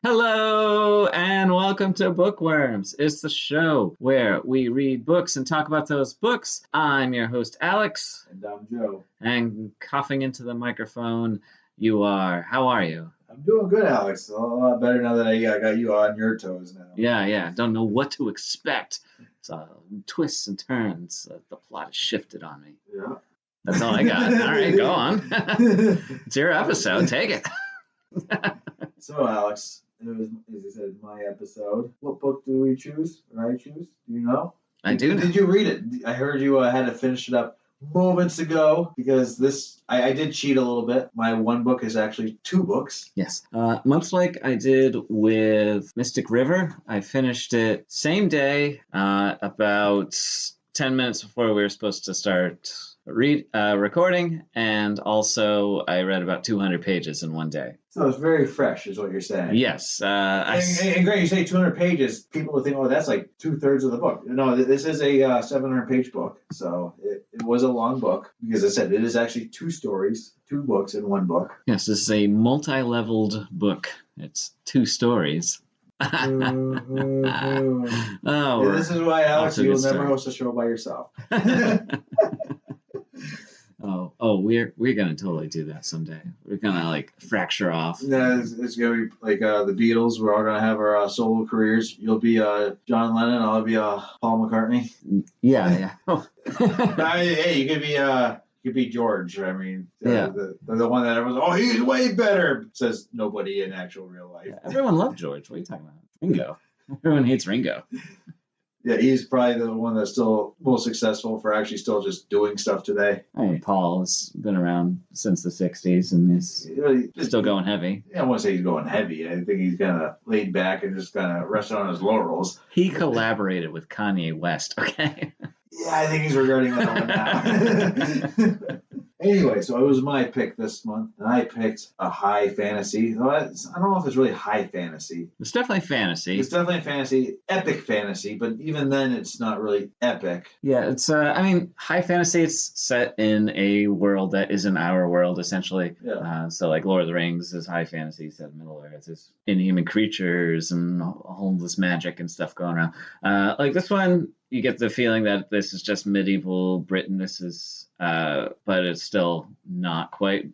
Hello and welcome to Bookworms. It's the show where we read books and talk about those books. I'm your host, Alex. And I'm Joe. And coughing into the microphone, you are. How are you? I'm doing good, Alex. A lot better now that I got you on your toes now. Yeah. Don't know what to expect. It's twists and turns. The plot has shifted on me. Yeah. That's all I got. All right, go on. It's your episode. Take it. So, Alex, it was, as you said, my episode. What book do we choose? Or I choose? Do you know? I do know. Did you read it? I heard you had to finish it up moments ago because I did cheat a little bit. My one book is actually two books. Yes. Much like I did with Mystic River, I finished it same day, about 10 minutes before we were supposed to start recording, and also I read about 200 pages in one day. So it's very fresh, is what you're saying. Yes. And great, you say 200 pages, people would think, oh, that's like 2/3 of the book. No, this is a 700-page book, so it was a long book, because I said it is actually two stories, two books in one book. Yes, this is a multi-leveled book. It's two stories. Oh, this is why, Alex, you will never host a show by yourself. We're gonna totally do that someday. We're gonna fracture off. Yeah, it's gonna be like the Beatles. We're all gonna have our solo careers. You'll be John Lennon. I'll be Paul McCartney. Yeah. Hey, you could be George. I mean, the one that everyone's, he's way better, says nobody in actual real life. Yeah, everyone loved George. What are you talking about? Ringo. Everyone hates Ringo. Yeah, he's probably the one that's still most successful for actually still just doing stuff today. I mean, Paul has been around since the 60s and he's still going heavy. I won't say he's going heavy. I think he's kind of laid back and just kind of resting on his laurels. He collaborated with Kanye West, okay? Yeah, I think he's regretting that one now. Anyway, so it was my pick this month, and I picked a high fantasy. I don't know if it's really high fantasy. It's definitely fantasy. It's definitely fantasy, epic fantasy, but even then it's not really epic. Yeah, it's, high fantasy, it's set in a world that isn't our world, essentially. Yeah. So Lord of the Rings is high fantasy, set in Middle-earth. There's inhuman creatures and all this magic and stuff going around. This one, you get the feeling that this is just medieval Britain. This is, but it's still not quite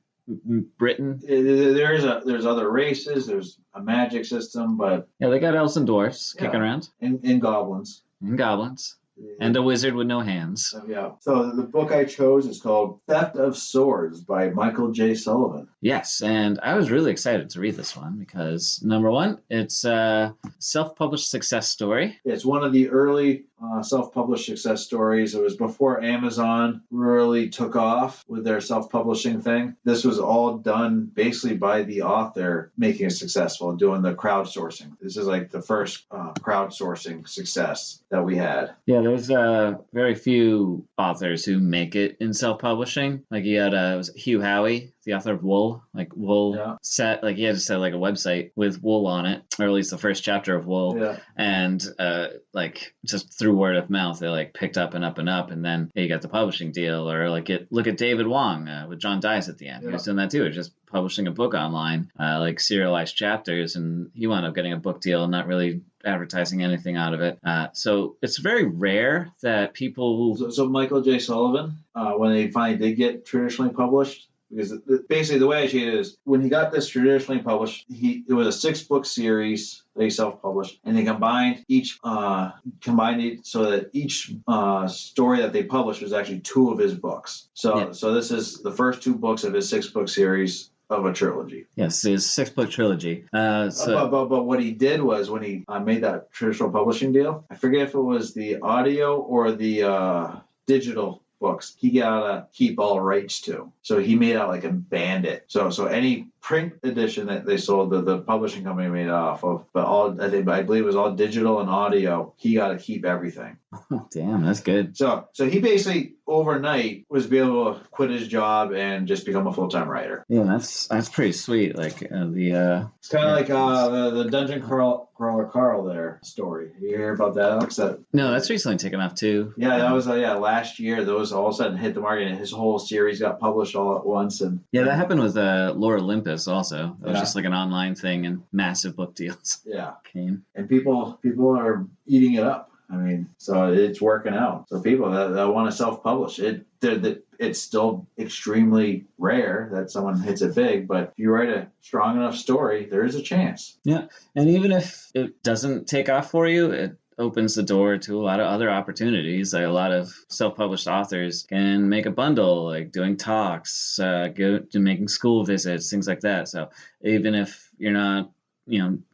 Britain. There's other races. There's a magic system, but yeah, they got elves and dwarfs kicking around, and goblins, and goblins. And a wizard with no hands. So the book I chose is called Theft of Swords by Michael J. Sullivan. Yes, and I was really excited to read this one because, number one, it's a self-published success story. It's one of the early self-published success stories. It was before Amazon really took off with their self-publishing thing. This was all done basically by the author making it successful, doing the crowdsourcing. This is like the first crowdsourcing success that we had. Yeah, there's very few authors who make it in self-publishing. You had was it Hugh Howey, the author of Wool. Wool set, he had to set a website with Wool on it, or at least the first chapter of Wool. Yeah. And just through word of mouth, they picked up and up and up, and then you got the publishing deal. Or look at David Wong with John Dies at the end. He was doing that too, just publishing a book online, serialized chapters, and he wound up getting a book deal, not really advertising anything out of it. So it's very rare that people... So Michael J. Sullivan, when they finally did get traditionally published, because basically the way I see it is, when he got this traditionally published, it was a 6-book series that he self-published, and they combined it so that each story that they published was actually 2 of his books. So this is the first 2 books of his 6-book series of a trilogy. Yes, his 6-book trilogy. But what he did was, when he made that traditional publishing deal, I forget if it was the audio or the digital books, he got to keep all rights to. So he made out like a bandit. So any print edition that they sold, the publishing company made it off of, but I believe it was all digital and audio, he got to keep everything. Oh, damn, that's good. So he basically overnight was be able to quit his job and just become a full-time writer. Yeah, that's pretty sweet. It's kind of like the Dungeon Crawler Carl there story. You hear about that, Alex? No, that's recently taken off too. Yeah, that was last year. Those all of a sudden hit the market, and his whole series got published all at once. And that happened with Lore Olympus. this also. It was just like an online thing, and massive book deals. Yeah. Came. And people are eating it up. I mean, so it's working out. So people that want to self-publish, it's still extremely rare that someone hits it big, but if you write a strong enough story, there is a chance. Yeah, and even if it doesn't take off for you, it opens the door to a lot of other opportunities. Like a lot of self-published authors can make a bundle, like doing talks, go to making school visits, things like that. So even if you're not,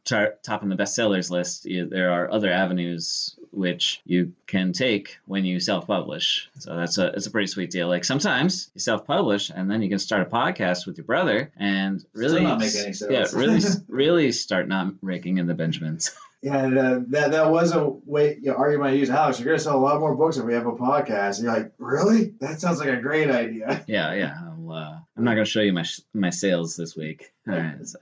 topping the bestsellers list, there are other avenues which you can take when you self-publish. So it's a pretty sweet deal. Like sometimes you self-publish and then you can start a podcast with your brother and really still not make any sense. Yeah, really start not raking in the Benjamins. Yeah, that was a argument I used. Alex, you're going to sell a lot more books if we have a podcast. And you're like, really? That sounds like a great idea. Yeah. I'm not going to show you my sales this week. All right. So.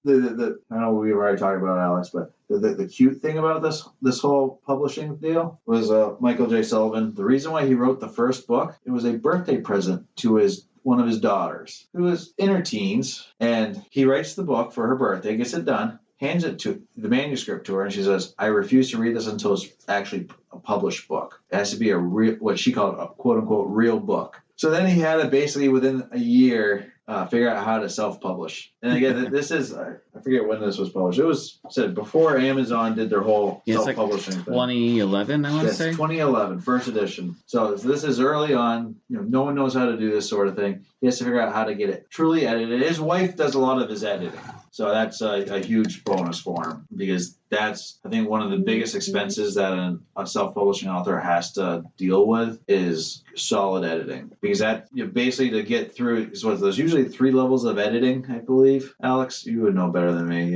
I know we've already talked about it, Alex, but the cute thing about this whole publishing deal was Michael J. Sullivan. The reason why he wrote the first book, it was a birthday present to one of his daughters, who was in her teens, and he writes the book for her birthday, gets it done, hands it to the manuscript to her, and she says, "I refuse to read this until it's actually a published book. It has to be a real, what she called a quote unquote real book." So then he had to basically within a year figure out how to self-publish. And again, this is, I forget when this was published. It was said before Amazon did their whole self-publishing like thing. 2011, I want to say. 2011, first edition. So this is early on. No one knows how to do this sort of thing. He has to figure out how to get it truly edited. His wife does a lot of his editing. So that's a huge bonus for him, because that's, I think, one of the biggest expenses that a self-publishing author has to deal with is solid editing. Because that, basically to get through, there's usually 3 levels of editing, I believe. Alex, you would know better than me.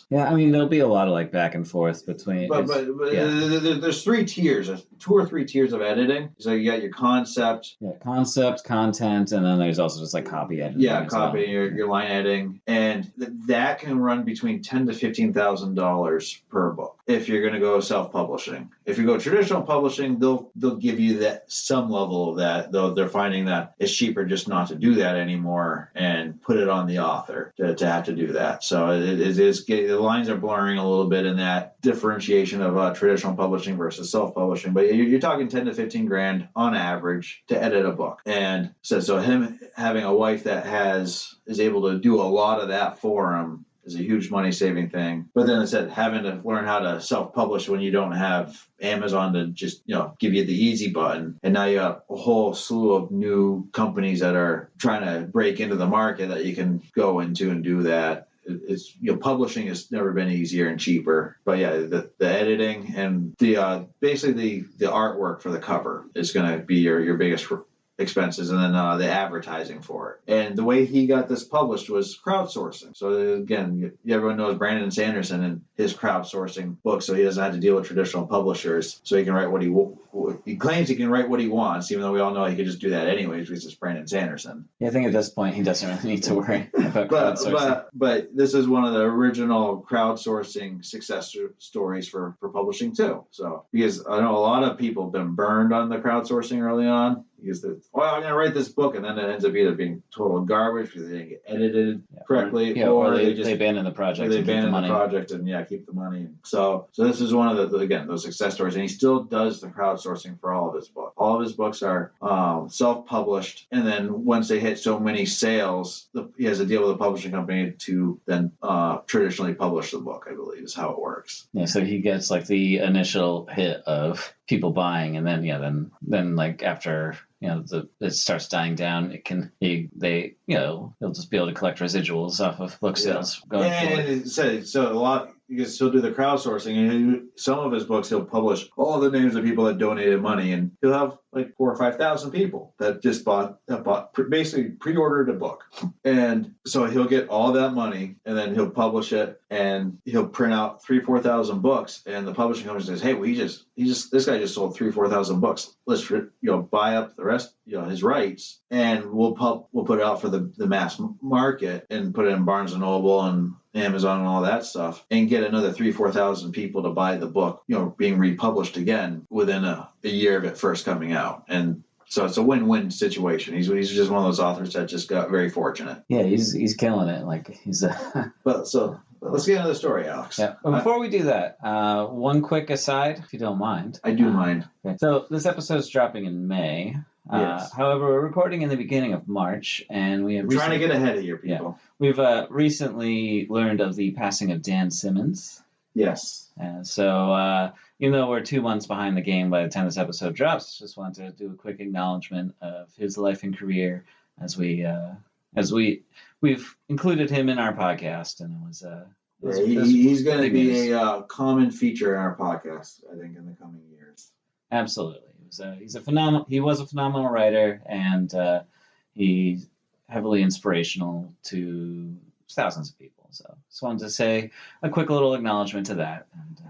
Yeah, I mean, there'll be a lot of like back and forth between. But there's 3 tiers, 2 or 3 tiers of editing. So you got your concept. Yeah, concept, content, and then there's also just like copy editing. Yeah, copy, your line editing. And that can run between $10,000 to $15,000 per book if you're going to go self-publishing. If you go traditional publishing, they'll give you that some level of that, though they're finding that it's cheaper just not to do that anymore and put it on the author to have to do that. So it is the lines are blurring a little bit in that differentiation of traditional publishing versus self-publishing. But you're talking 10 to 15 grand on average to edit a book. And so him having a wife that is able to do a lot of that for him is a huge money-saving thing. But then it said having to learn how to self-publish when you don't have Amazon to just, give you the easy button. And now you have a whole slew of new companies that are trying to break into the market that you can go into and do that. It's publishing has never been easier and cheaper. But yeah, the editing and the basically the artwork for the cover is going to be your biggest expenses, and then the advertising for it. And the way he got this published was crowdsourcing. So again, everyone knows Brandon Sanderson and his crowdsourcing books, so he doesn't have to deal with traditional publishers. So he can write he claims he can write what he wants, even though we all know he could just do that anyways because it's Brandon Sanderson. Yeah, I think at this point he doesn't really need to worry about crowdsourcing. But this is one of the original crowdsourcing success stories for publishing too. So because I know a lot of people have been burned on the crowdsourcing early on. Because I'm going to write this book, and then it ends up either being total garbage because they didn't get edited correctly, or they abandon the project. They abandon the project and keep the money. So this is one of those success stories, and he still does the crowdsourcing for all of his books. All of his books are self-published, and then once they hit so many sales, he has a deal with a publishing company to then traditionally publish the book. I believe is how it works. Yeah, so he gets like the initial hit of people buying, and then like after it starts dying down, he'll just be able to collect residuals off of book sales going forward. So a lot, because he'll do the crowdsourcing, and some of his books he'll publish all the names of people that donated money, and he'll have like 4,000 or 5,000 people that just basically pre-ordered a book, and so he'll get all that money, and then he'll publish it, and he'll print out 3,000 or 4,000 books, and the publishing company says, "Hey, this guy just sold 3,000 or 4,000 books. Let's buy up the rest, his rights, and we'll put it out for the mass market and put it in Barnes and Noble and Amazon and all that stuff, and get another 3,000 or 4,000 people to buy the book, being republished again within a year of it first coming out." And So it's a win-win situation. He's just one of those authors that just got very fortunate. Yeah, he's killing it. Like he's. But let's get into the story, Alex. Yeah. Well, before we do that, one quick aside, if you don't mind. I do mind. Okay. So this episode's dropping in May. Yes. However, we're recording in the beginning of March, and we have trying to get ahead of you people. Yeah, we've recently learned of the passing of Dan Simmons. Yes. So even though we're 2 months behind the game by the time this episode drops, just wanted to do a quick acknowledgement of his life and career as we've included him in our podcast, and it was. He's going to be a common feature in our podcast, I think, in the coming years. Absolutely. He was a phenomenal writer, and he's heavily inspirational to thousands of people. So just wanted to say a quick little acknowledgement to that.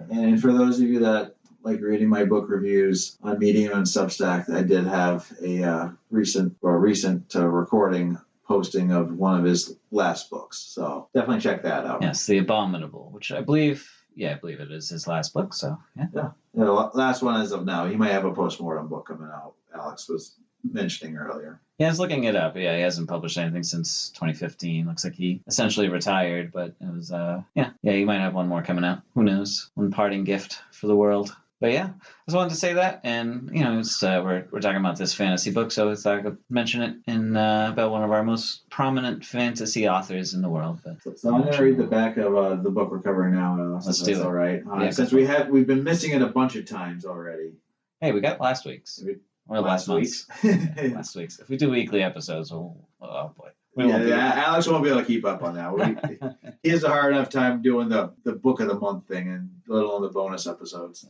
And for those of you that like reading my book reviews on Medium and Substack, I did have a recent recording posting of one of his last books. So definitely check that out. Yes, The Abominable, which I believe it is his last book. So yeah. The last one as of now. He might have a postmortem book coming out. Alex was mentioning earlier. Yeah, I was looking it up. Yeah, he hasn't published anything since 2015. Looks like he essentially retired, but it was he might have one more coming out. Who knows? One parting gift for the world. But yeah, I just wanted to say that, and it's, we're talking about this fantasy book, so I thought I could mention it in about one of our most prominent fantasy authors in the world. But so I'm going to read the back of the book we're covering now. Let's do it. All right. Since we've been missing it a bunch of times already. Hey, we got last week's or last month's. Last week's. If we do weekly episodes, oh boy. Alex won't be able to keep up on that. He has a hard enough time doing the book of the month thing, and let alone the bonus episodes.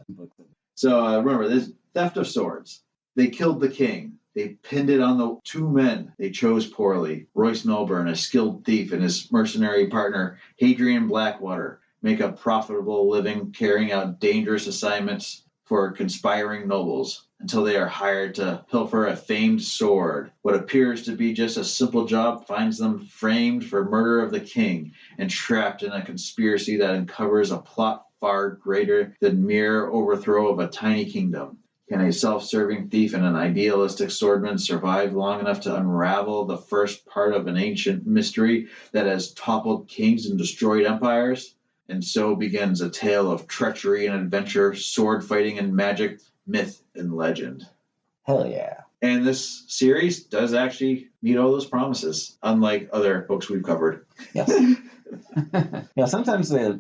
So remember, this theft of swords. They killed the king. They pinned it on the two men they chose poorly. Royce Melbourne, a skilled thief, and his mercenary partner, Hadrian Blackwater, make a profitable living carrying out dangerous assignments for conspiring nobles until they are hired to pilfer a famed sword. What appears to be just a simple job finds them framed for murder of the king and trapped in a conspiracy that uncovers a plot far greater than mere overthrow of a tiny kingdom. Can a self-serving thief and an idealistic swordman survive long enough to unravel the first part of an ancient mystery that has toppled kings and destroyed empires? And so begins a tale of treachery and adventure, sword fighting and magic, myth and legend. Hell yeah. And this series does actually meet all those promises, unlike other books we've covered. Yes. Yeah, sometimes they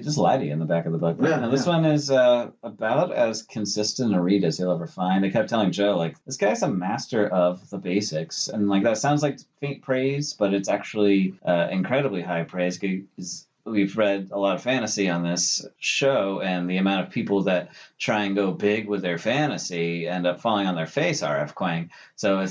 just lie to you in the back of the book. This one is about as consistent a read as you'll ever find. I kept telling Joe, like, this guy's a master of the basics. And, like, that sounds like faint praise, but it's actually incredibly high praise. We've read a lot of fantasy on this show, and the amount of people that try and go big with their fantasy end up falling on their face, R.F. Kuang. So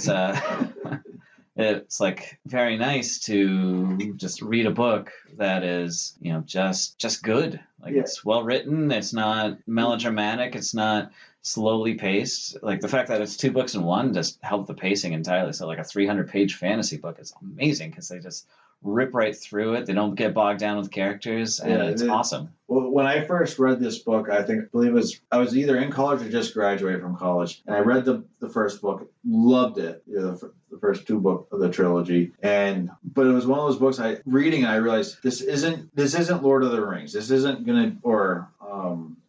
it's like very nice to just read a book that is, just good. Like, it's well written. It's not melodramatic. It's not slowly paced. Like, the fact that it's 2 books in one just helped the pacing entirely. So like a 300-page fantasy book is amazing because they just rip right through it. They don't get bogged down with characters, and it's awesome. Well, when I first read this book, I believe I was either in college or just graduated from college, and I read the first book, loved it, the first 2 books of the trilogy, but it was one of those books I realized this isn't Lord of the Rings. This isn't gonna, or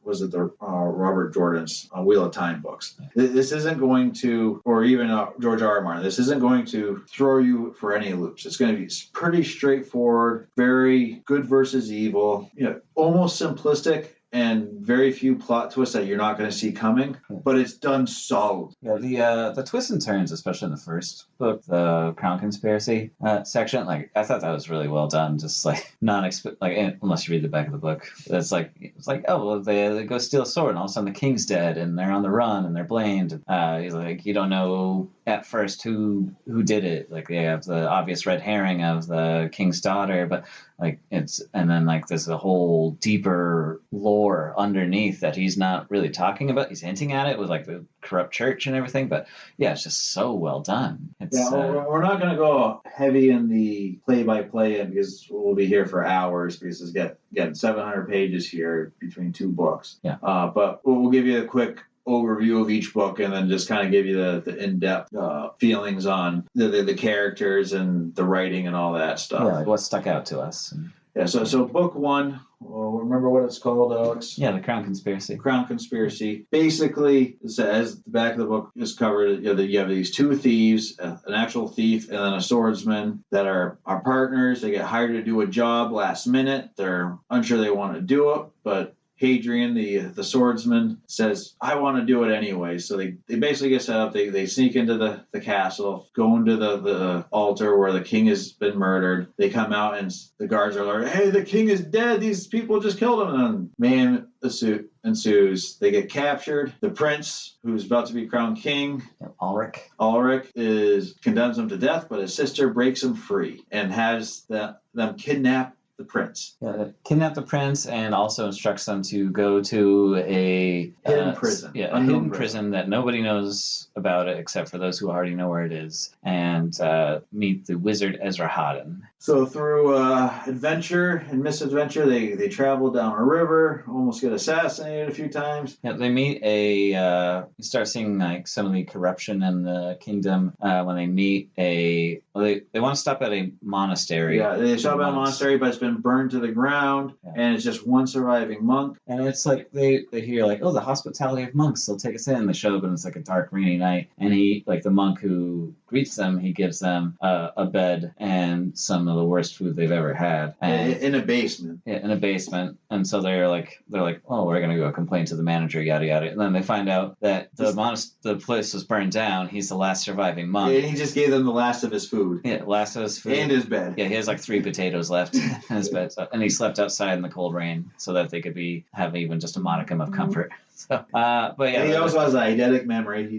was it the Robert Jordan's Wheel of Time books? This isn't going to, or even George R. R. Martin, this isn't going to throw you for any loops. It's going to be pretty straightforward, very good versus evil, almost simplistic, and very few plot twists that you're not going to see coming, but it's done solid. Yeah, the twists and turns, especially in the first book, the Crown Conspiracy section, like, I thought that was really well done. Just like unless you read the back of the book, it's like oh well, they go steal a sword, and all of a sudden the king's dead, and they're on the run, and they're blamed. He's like, you don't know at first who did it. Like, they have the obvious red herring of the king's daughter, but like and then like there's a whole deeper lore underneath that he's not really talking about. He's hinting at it with like the corrupt church and everything, but yeah, it's just so well done. We're not going to go heavy in the play-by-play because we'll be here for hours, because it's getting 700 pages here between 2 books. Yeah. But we'll give you a quick overview of each book and then just kind of give you the in-depth feelings on the characters and the writing and all that stuff. Yeah, like what stuck out to us. Yeah, so book one, remember what it's called, Alex? Yeah, the Crown Conspiracy. Crown Conspiracy. Basically, as the back of the book is covered, you have these two thieves, an actual thief and then a swordsman that are partners. They get hired to do a job last minute. They're unsure they want to do it, but Hadrian, the swordsman, says, I want to do it anyway. So they basically get set up. They sneak into the castle, go into the altar where the king has been murdered. They come out and the guards are like, hey, the king is dead. These people just killed him. And man ensues. They get captured. The prince, who's about to be crowned king, Ulrich, condemns him to death, but his sister breaks him free and has them kidnap the prince. Yeah, kidnap the prince and also instructs them to go to a hidden prison. Yeah, a hidden prison that nobody knows about it except for those who already know where it is, and meet the wizard Esarhaddon. So through adventure and misadventure, they travel down a river, almost get assassinated a few times. Yeah, they meet you start seeing like some of the corruption in the kingdom when they meet they want to stop at a monastery. Yeah, they stop at a monastery, but it's been burned to the ground, and it's just one surviving monk. And it's like they hear like, oh, the hospitality of monks, they'll take us in. They show up and it's like a dark, rainy night, and he, like the monk who greets them, he gives them a bed and some of the worst food they've ever had. And, in a basement. Yeah, in a basement. And so they're like, oh, we're gonna go complain to the manager, yada yada. And then they find out that the place was burned down. He's the last surviving monk. Yeah, and he just gave them the last of his food. Yeah, last of his food. And his bed. Yeah, he has like 3 potatoes left in his bed. So, and he slept outside in the cold rain so that they could have even just a modicum of comfort. So, but yeah. And he also has an eidetic memory.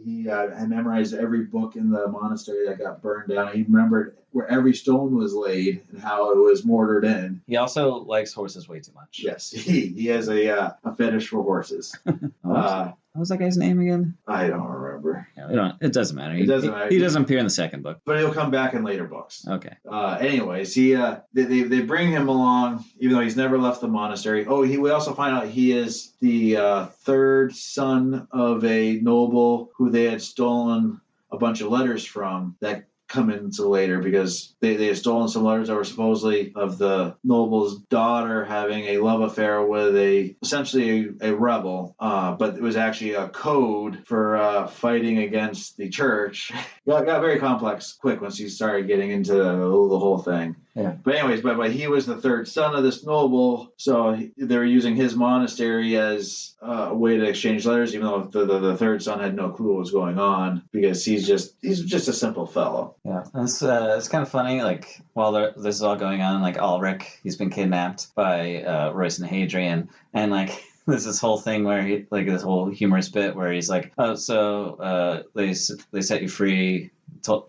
He had memorized every book in the monastery that got burned down. He remembered where every stone was laid and how it was mortared in. He also likes horses way too much. Yes, he has a fetish for horses. What was that guy's name again? I don't remember. Yeah, it doesn't matter. It doesn't matter. He doesn't appear in the second book. But he'll come back in later books. Okay. Anyways, they bring him along, even though he's never left the monastery. We also find out he is the third son of a noble who they had stolen a bunch of letters from that come into later, because they had stolen some letters that were supposedly of the noble's daughter having a love affair with essentially a rebel, but it was actually a code for fighting against the church. Got very complex quick once you started getting into the whole thing. Yeah. But anyways, but he was the third son of this noble, so they were using his monastery as a way to exchange letters, even though the third son had no clue what was going on, because he's just a simple fellow. Yeah, it's kind of funny. Like while this is all going on, like Ulrich, he's been kidnapped by Royce and Hadrian, and like there's this whole thing where he, like this whole humorous bit where he's like, oh, so they set you free.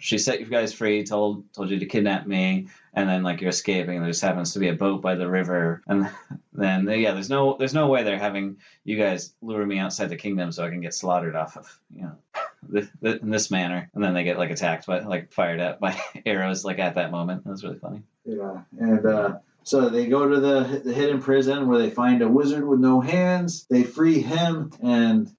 She set you guys free. Told you to kidnap me, and then like you're escaping. And there just happens to be a boat by the river, and then there's no way they're having you guys lure me outside the kingdom so I can get slaughtered off of in this manner. And then they get like attacked by like fired at by arrows like at that moment. That was really funny. Yeah, and so they go to the hidden prison where they find a wizard with no hands. They free him and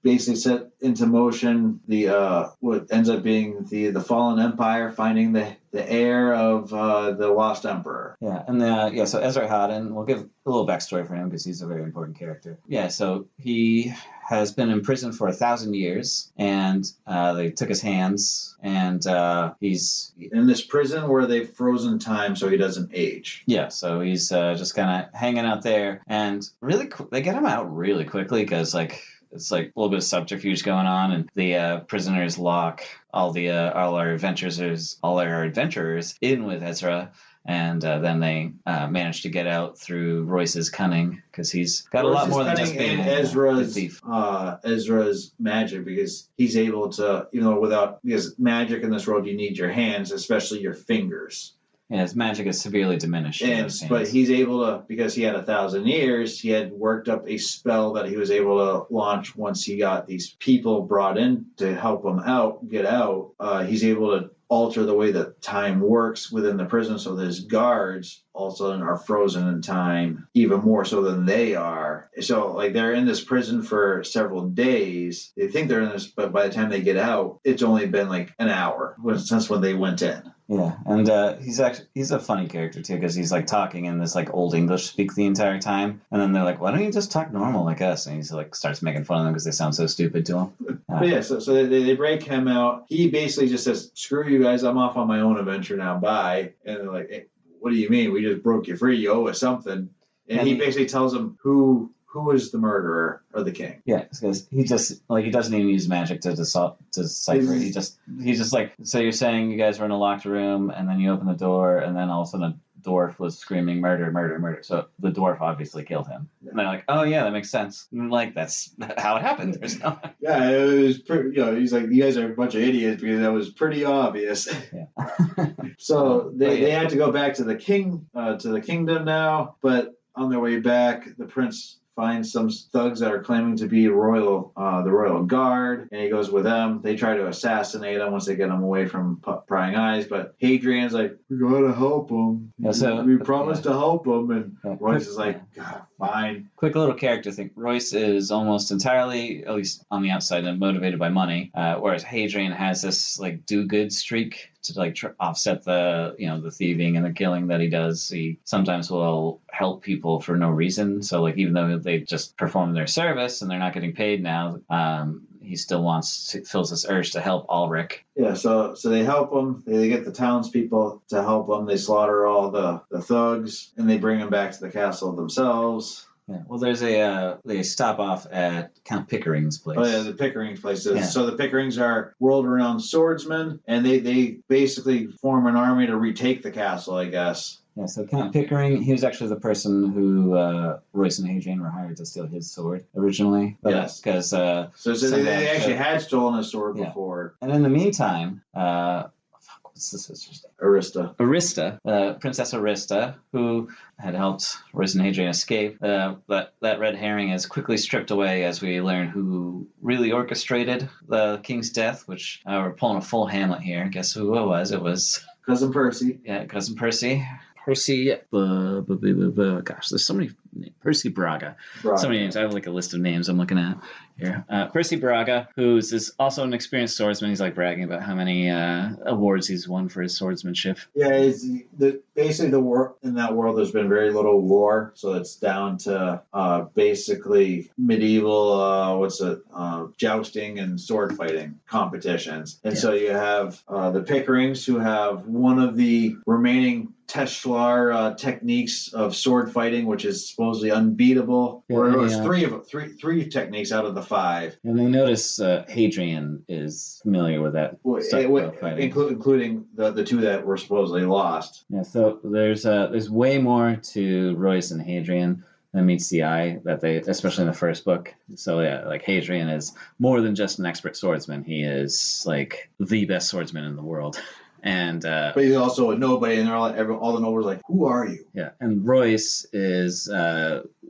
basically set into motion the what ends up being the fallen empire, finding the heir of the lost emperor. Yeah, and so Esarhaddon, we'll give a little backstory for him because he's a very important character. Yeah, so he has been in prison for 1,000 years, and they took his hands, and he's in this prison where they've frozen time so he doesn't age. Yeah, so he's just kind of hanging out there, and they get him out really quickly because it's like a little bit of subterfuge going on, and the prisoners lock all our adventurers in with Ezra, and then they manage to get out through Royce's cunning, because he's got a lot more than just being a thief. Ezra's magic, because he's able to, because magic in this world, you need your hands, especially your fingers. Yeah, his magic is severely diminished. But he's able to, because he had 1,000 years, he had worked up a spell that he was able to launch once he got these people brought in to help him get out. He's able to alter the way that time works within the prison, so his guards all of a sudden are frozen in time even more so than they are. So like they're in this prison for several days. They think they're in this, but by the time they get out, it's only been like an hour since when they went in. Yeah, and he's a funny character too, because he's like talking in this like old English speak the entire time, and then they're like, "Why don't you just talk normal like us?" And he's like starts making fun of them because they sound so stupid to him. But yeah, so they break him out. He basically just says, "Screw you guys, I'm off on my own adventure now. Bye." And they're like, hey, "What do you mean? We just broke you free. You owe us something." And he basically tells them who is the murderer of the king. Yeah, because he just like he doesn't even use magic to decipher it. He's just like, so you're saying you guys were in a locked room and then you open the door and then all of a sudden a dwarf was screaming murder, murder, murder. So the dwarf obviously killed him. Yeah. And they're like, oh yeah, that makes sense. And like that's how it happened. There's no. Yeah, it was pretty. He's like, you guys are a bunch of idiots because that was pretty obvious. Yeah. So they had to go back to the kingdom now, but on their way back, the prince finds some thugs that are claiming to be the royal guard, and he goes with them. They try to assassinate him once they get him away from prying eyes, but Hadrian's like, we gotta help him. Yeah, we promised to help him, and Royce is like, God, fine. Quick little character thing. Royce is almost entirely, at least on the outside, motivated by money, whereas Hadrian has this like do-good streak to like offset the the thieving and the killing that he does. He sometimes will help people for no reason. So like even though they just perform their service and they're not getting paid now, he still feels this urge to help Ulrich. Yeah, so they help him. They get the townspeople to help him. They slaughter all the thugs and they bring him back to the castle themselves. Yeah. Well, there's they stop off at Count Pickering's place. Oh yeah, the Pickering's place. Yeah. So the Pickerings are world-renowned swordsmen, and they basically form an army to retake the castle, I guess. Yeah, so Count Pickering, he was actually the person who Royce and Hadrian were hired to steal his sword originally. But, yes. Because so they actually had stolen his sword before. And in the meantime, what's the sister's name? Arista. Princess Arista, who had helped Royce and Hadrian escape. That red herring is quickly stripped away as we learn who really orchestrated the king's death, which we're pulling a full Hamlet here. Guess who it was? It was Cousin Percy. Yeah, Cousin Percy. Gosh, there's so many names. Percy Braga. So many names. I have like a list of names I'm looking at here. Percy Braga, who's also an experienced swordsman. He's like bragging about how many awards he's won for his swordsmanship. Yeah, basically the war in that world. There's been very little war, so it's down to basically medieval jousting and sword fighting competitions. And so you have the Pickerings, who have one of the remaining Teshlar techniques of sword fighting, which is supposedly unbeatable. Or it was three techniques out of the 5. And they notice Hadrian is familiar with that fighting, including the 2 that were supposedly lost. Yeah, so there's way more to Royce and Hadrian than meets the eye, that they, especially in the first book. So yeah, like Hadrian is more than just an expert swordsman. He is like the best swordsman in the world. And but he's also a nobody, and they're all the nobles like, who are you? Yeah, and Royce is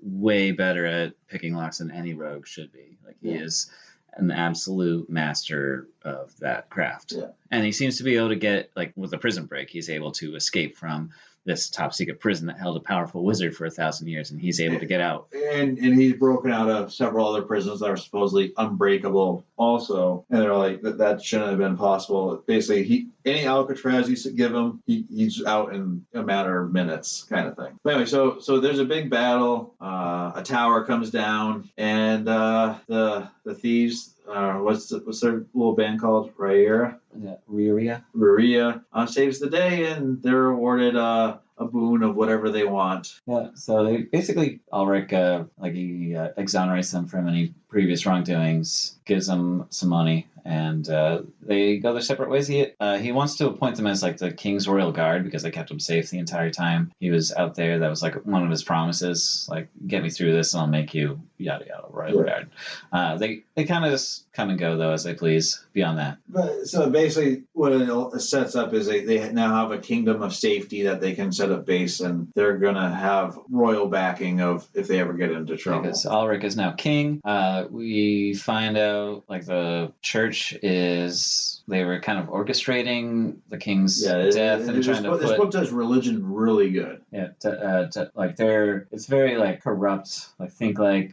way better at picking locks than any rogue should be. Like he is an absolute master of that craft. Yeah. And he seems to be able to get, like with the prison break, he's able to escape from this top secret prison that held a powerful wizard for 1,000 years, and he's able to get out. And he's broken out of several other prisons that are supposedly unbreakable also. And they're like, that shouldn't have been possible. Basically, any Alcatraz you give him, he's out in a matter of minutes, kind of thing. But anyway, so there's a big battle. A tower comes down, and the thieves. What's their little band called? Riyria? Yeah, Riyria. Riyria saves the day, and they're awarded a boon of whatever they want. Yeah, so they basically, Ulrich, he exonerates them from any previous wrongdoings, gives them some money, and they go their separate ways. He wants to appoint them as like the king's royal guard because they kept him safe the entire time he was out there. That was like one of his promises, like, get me through this and I'll make you yada yada royal guard. They kind of just come and go though as they please beyond that. But so basically what it sets up is they now have a kingdom of safety that they can set up base, and they're gonna have royal backing of if they ever get into trouble. Because Ulrich is now king. We find out like the church is they were kind of orchestrating the king's death and trying to put... This book does religion really good. Yeah, it's very like corrupt. Like think like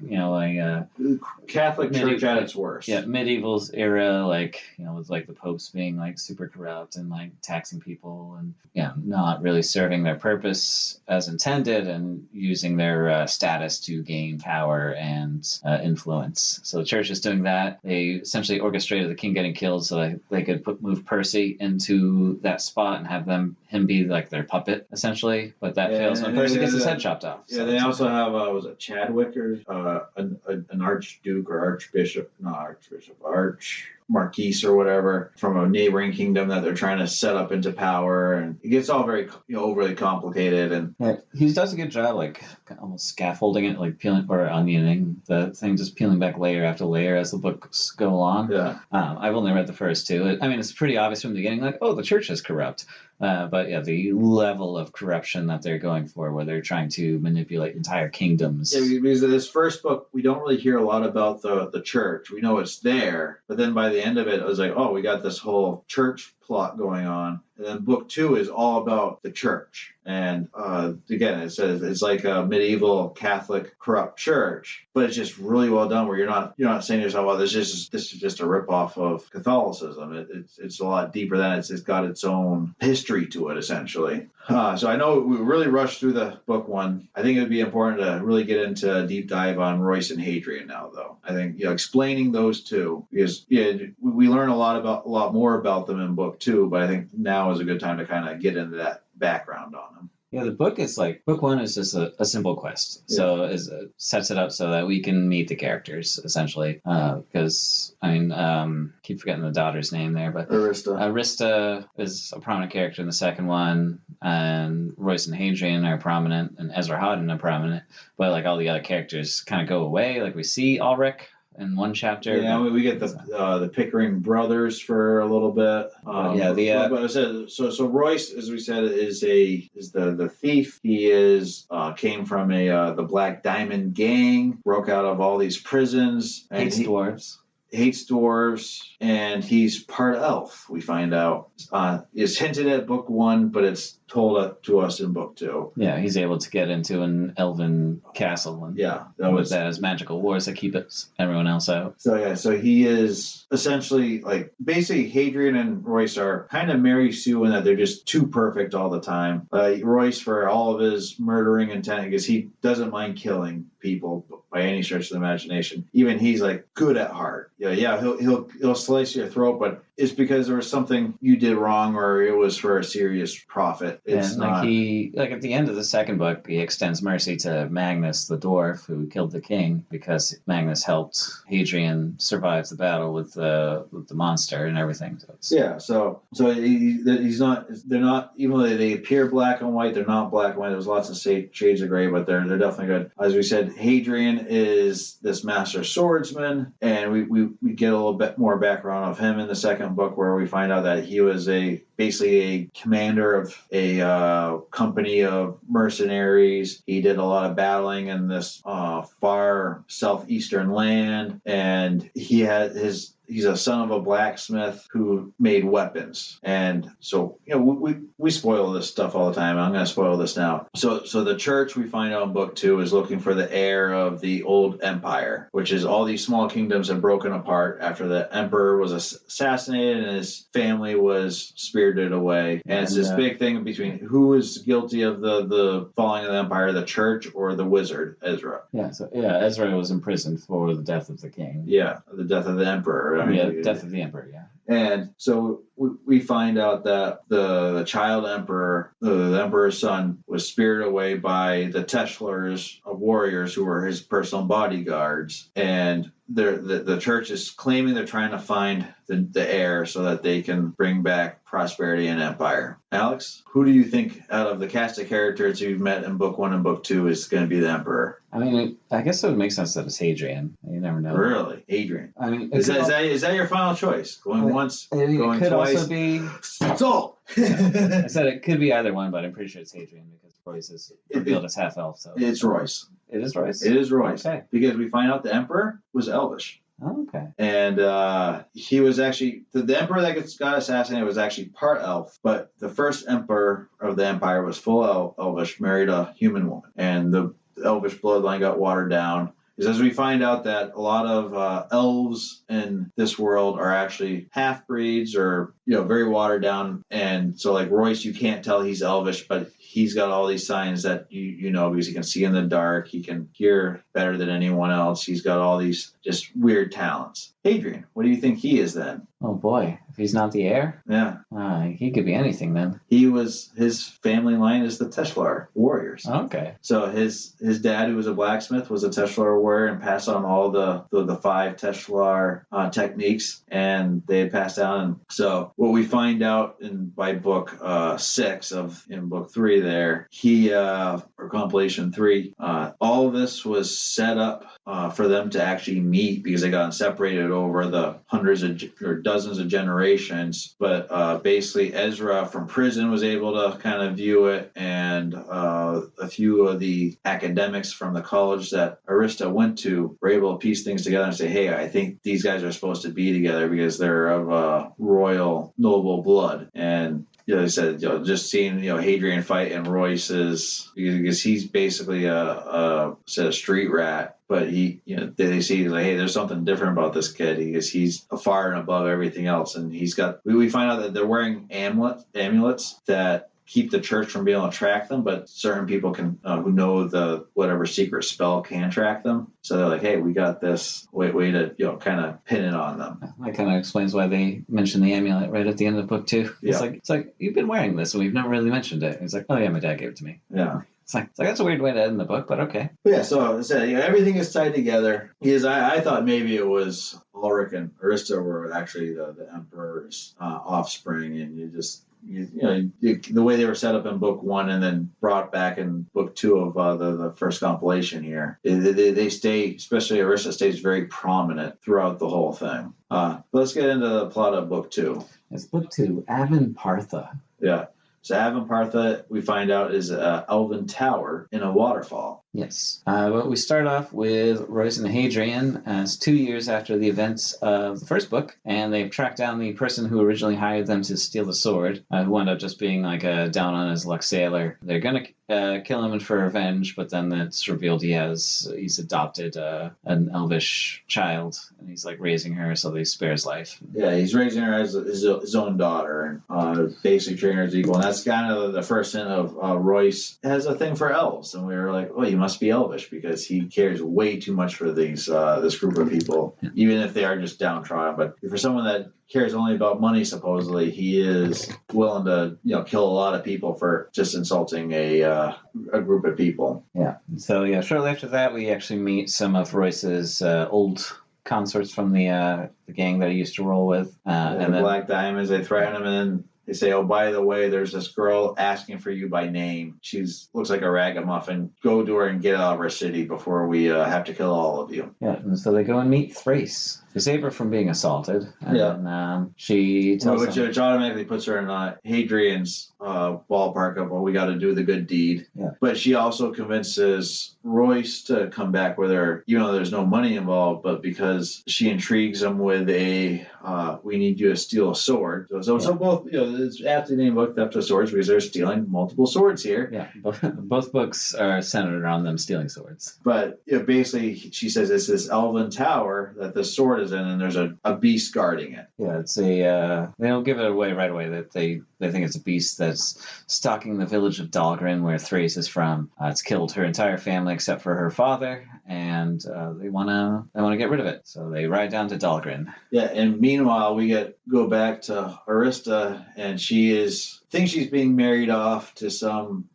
Catholic Church at its worst. Yeah, medieval era, like with like the popes being like super corrupt and like taxing people and not really serving their purpose as intended and using their status to gain power and influence. So the church is doing that. They essentially orchestrated the king getting killed so that they could move Percy into that spot and have him be like their puppet essentially. But that fails when Percy gets his head chopped off. Yeah, they also have was it Chadwick or an archduke or archbishop, marquise or whatever from a neighboring kingdom that they're trying to set up into power, and it gets all very overly complicated. And he does a good job, like almost scaffolding it, like peeling or onioning the thing, just peeling back layer after layer as the books go along. Yeah, I've only read the first two. I mean, it's pretty obvious from the beginning, like, oh, the church is corrupt. But the level of corruption that they're going for, where they're trying to manipulate entire kingdoms. Yeah, because in this first book, we don't really hear a lot about the church. We know it's there, but then by the end of it, I was like, oh, we got this whole church plot going on. And then book 2 is all about the church. And again, it says it's like a medieval Catholic corrupt church, but it's just really well done. Where you're not saying to yourself, "Well, this is just a ripoff of Catholicism." It's a lot deeper than it's got its own history to it, essentially. So I know we really rushed through the book 1. I think it would be important to really get into a deep dive on Royce and Hadrian now, though. I think explaining those two, because we learn a lot more about them in book 2, but I think now is a good time to kind of get into that background on them. Yeah, the book is like, book 1 is just a simple quest. Yeah. So it sets it up so that we can meet the characters, essentially. Because, keep forgetting the daughter's name there, but Arista is a prominent character in the second one, and Royce and Hadrian are prominent, and Ezra Houghton are prominent, but like all the other characters kind of go away. Like we see Ulrich in one chapter. Yeah, we get the Pickering brothers for a little bit. So Royce, as we said, is the thief. He came from the Black Diamond gang, broke out of all these prisons, and hates dwarves, and he's part elf. We find out it's hinted at book 1, but it's told to us in book 2. Yeah, he's able to get into an elven castle, and that has magical wars that keep everyone else out. So he is essentially basically Hadrian and Royce are kind of Mary Sue in that they're just too perfect all the time. Royce for all of his murdering intent, because he doesn't mind killing people by any stretch of the imagination. Even he's good at heart. He'll slice your throat, but it's because there was something you did wrong, or it was for a serious profit. It's not. He at the end of the second book, he extends mercy to Magnus the dwarf who killed the king, because Magnus helped Hadrian survive the battle with the monster and everything. So he's not. They're not, even though they appear black and white. They're not black and white. There's lots of shades of gray, but they're definitely good. As we said, Hadrian is this master swordsman, and we get a little bit more background of him in the second book, where we find out that he was basically a commander of a company of mercenaries. He did a lot of battling in this far southeastern land, and he's a son of a blacksmith who made weapons. And so, we spoil this stuff all the time. I'm going to spoil this now. So the church, we find out in book 2, is looking for the heir of the old empire, which is all these small kingdoms have broken apart after the emperor was assassinated and his family was spirited away. And it's this big thing between who is guilty of the falling of the empire, the church or the wizard, Ezra. Ezra was imprisoned for the death of the king. Yeah, the death of the emperor. Death of the emperor, yeah. And so we find out that the child emperor, the emperor's son, was spirited away by the Templars of warriors who were his personal bodyguards. And the church is claiming they're trying to find the heir so that they can bring back prosperity and empire. Alex, who do you think out of the cast of characters you've met in book 1 and book 2 is going to be the emperor? I guess it would make sense that it's Hadrian. You never know. Really? Hadrian. Is that your final choice? Going once, going twice? It could also be... So! I said it could be either one, but I'm pretty sure it's Hadrian, because Royce is revealed as half elf. So it's Royce. It is Royce? It is Royce. Okay. Because we find out the emperor was elvish. Oh, okay. And he was actually the emperor that got assassinated was actually part elf, but the first emperor of the empire was full elvish, married a human woman, and the elvish bloodline got watered down. Because as we find out that a lot of elves in this world are actually half-breeds or, very watered down. And so like Royce, you can't tell he's elvish, but he's got all these signs that you know because he can see in the dark. He can hear better than anyone else. He's got all these just weird talents. Hadrian, what do you think he is then? Oh boy, if he's not the heir? Yeah. He could be anything then. His family line is the Teshlar warriors. Okay. So his dad, who was a blacksmith, was a Teshlar warrior and passed on all the 5 Teshlar techniques, and they had passed down. And so what we find out by book 6 in book 3 there, or compilation 3, all of this was set up for them to actually meet because they got separated over the hundreds or dozens of generations. But basically Ezra from prison was able to kind of view it, and a few of the academics from the college that Arista went to were able to piece things together and say, hey, I think these guys are supposed to be together because they're of royal noble blood. And they said, just seeing, Hadrian fight and Royce's, because he's basically a street rat. But they see like, hey, there's something different about this kid because he's far and above everything else. And he's got, we find out that they're wearing amulets that keep the church from being able to track them, but certain people can who know the whatever secret spell can track them. So they're like, hey, we got this way to kind of pin it on them. That kind of explains why they mention the amulet right at the end of the book too. It's like you've been wearing this and we've never really mentioned it. It's like, oh yeah, my dad gave it to me. Yeah. It's like that's a weird way to end the book, but okay. Yeah, so everything is tied together. Because I thought maybe it was Ulrich and Arista were actually the emperor's offspring, and the way they were set up in book 1 and then brought back in book 2 of the first compilation here. They stay, especially Arista stays very prominent throughout the whole thing. Let's get into the plot of book 2. It's book 2, Avon Partha. Yeah. So Avon Partha, we find out, is an elven tower in a waterfall. Yes. But we start off with Royce and Hadrian as 2 years after the events of the first book, and they've tracked down the person who originally hired them to steal the sword, who wound up just being like a down-on-his-luck sailor. They're going to kill him for revenge, but then it's revealed he's adopted an elvish child, and he's like raising her so they spare his life. Yeah, he's raising her as his own daughter, and basically treating her as equal. And that's kind of the first hint of Royce has a thing for elves, and we were like, oh, you must be elvish because he cares way too much for these this group of people, even if they are just downtrodden. But for someone that cares only about money, supposedly, he is willing to kill a lot of people for just insulting a group of people. Yeah. So shortly after that, we actually meet some of Royce's old consorts from the gang that he used to roll with, and the Black Diamonds. They threaten him, and then they say, oh, by the way, there's this girl asking for you by name. Looks like a ragamuffin. Go to her and get out of our city before we have to kill all of you. Yeah, and so they go and meet Thrace. They save her from being assaulted. And then she tells which automatically puts her in Hadrian's ballpark of, well, we got to do the good deed. Yeah. But she also convinces Royce to come back with her, even though there's no money involved, but because she intrigues him with we need you to steal a sword. So both, it's after the name book, Theft of Swords, because they're stealing multiple swords here. Yeah, both books are centered around them stealing swords. But basically, she says it's this elven tower that the sword is in, and there's a beast guarding it. Yeah, it's they don't give it away right away that they think it's a beast that's stalking the village of Dahlgren, where Thrace is from. It's killed her entire family except for her father, and they wanna get rid of it. So they ride down to Dahlgren. Yeah, and meanwhile we go back to Arista, and thinks she's being married off to some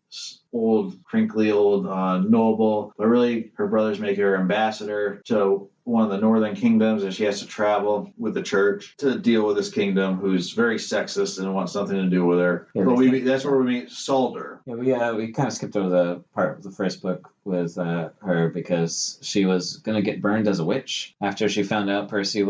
crinkly old noble, but really her brother's making her ambassador to one of the northern kingdoms, and she has to travel with the church to deal with this kingdom who's very sexist and wants nothing to do with her. Yeah, but that's where we meet Salder. Yeah, we kind of skipped over the part of the first book with her because she was going to get burned as a witch after she found out Percy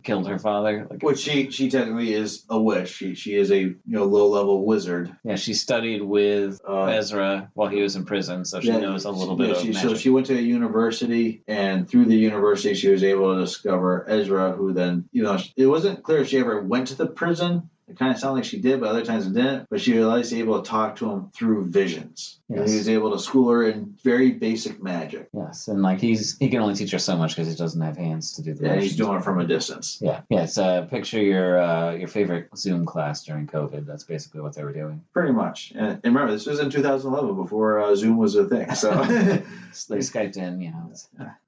killed her father. Which she technically is a witch. She is a low-level wizard. Yeah, she studied with Ezra while he was in prison, so she knows a little bit of magic. So she went to a university, and through the university, she was able to discover Ezra, who then, it wasn't clear if she ever went to the prison. It kind of sounded like she did, but other times it didn't. But she was at least able to talk to him through visions. Yes. And he was able to school her in very basic magic. Yes, and like he can only teach her so much because he doesn't have hands to do the. Yeah, he's doing it from a distance. Yeah, it's picture your favorite Zoom class during COVID. That's basically what they were doing. Pretty much, and remember, this was in 2011 before Zoom was a thing. So they Skyped in,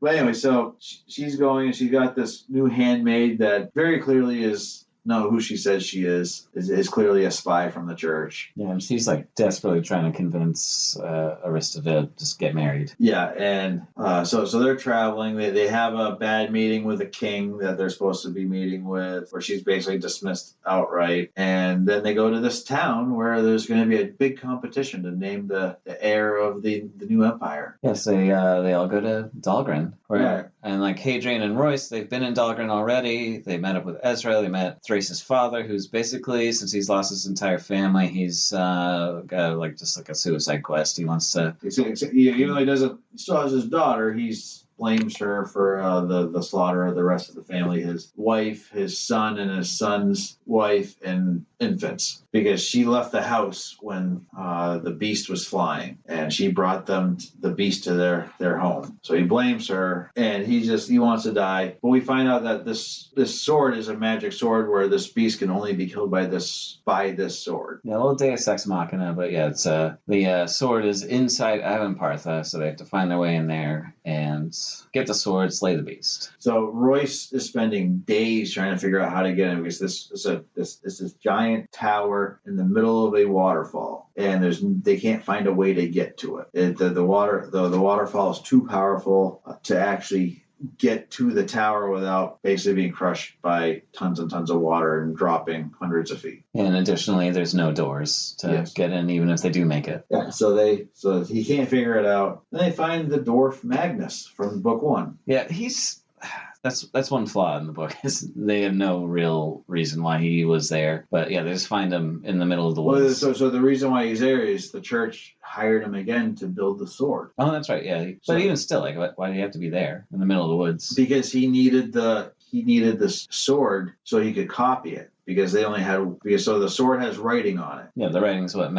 But anyway, so she's going, and she got this new handmaid that very clearly is. No, who she says she is clearly a spy from the church. Yeah, and she's like desperately trying to convince Arista to just get married. Yeah, and so they're traveling. They have a bad meeting with the king that they're supposed to be meeting with, where she's basically dismissed outright. And then they go to this town where there's going to be a big competition to name the heir of the new empire. Yes, they all go to Dahlgren. And like Hadrian and Royce, they've been in Dahlgren already. They met up with Ezra. They met Thrace's father, who's basically, since he's lost his entire family, he's got just like a suicide quest. He wants to. Even though he still has his daughter, he's blames her for the slaughter of the rest of the family, his wife, his son, and his son's wife and infants, because she left the house when the beast was flying, and she brought the beast to their home. So he blames her, and he wants to die. But we find out that this sword is a magic sword where this beast can only be killed by this sword. Yeah, a little Deus Ex Machina, but yeah, it's the sword is inside Avanpartha, so they have to find their way in there and get the sword, slay the beast. So Royce is spending days trying to figure out how to get in, because this is giant tower in the middle of a waterfall, and they can't find a way to get to it. The waterfall is too powerful to actually get to the tower without basically being crushed by tons and tons of water and dropping hundreds of feet. And additionally, there's no doors to get in, even if they do make it. Yeah, so he can't figure it out. Then they find the dwarf Magnus from book 1. Yeah, that's one flaw in the book, is they have no real reason why he was there. But yeah, they just find him in the middle of the woods. So the reason why he's there is the church hired him again to build the sword. Oh, that's right, yeah. But even still, like, why do you have to be there in the middle of the woods? Because he needed this sword so he could copy it. Because so the sword has writing on it. Yeah, the writing's what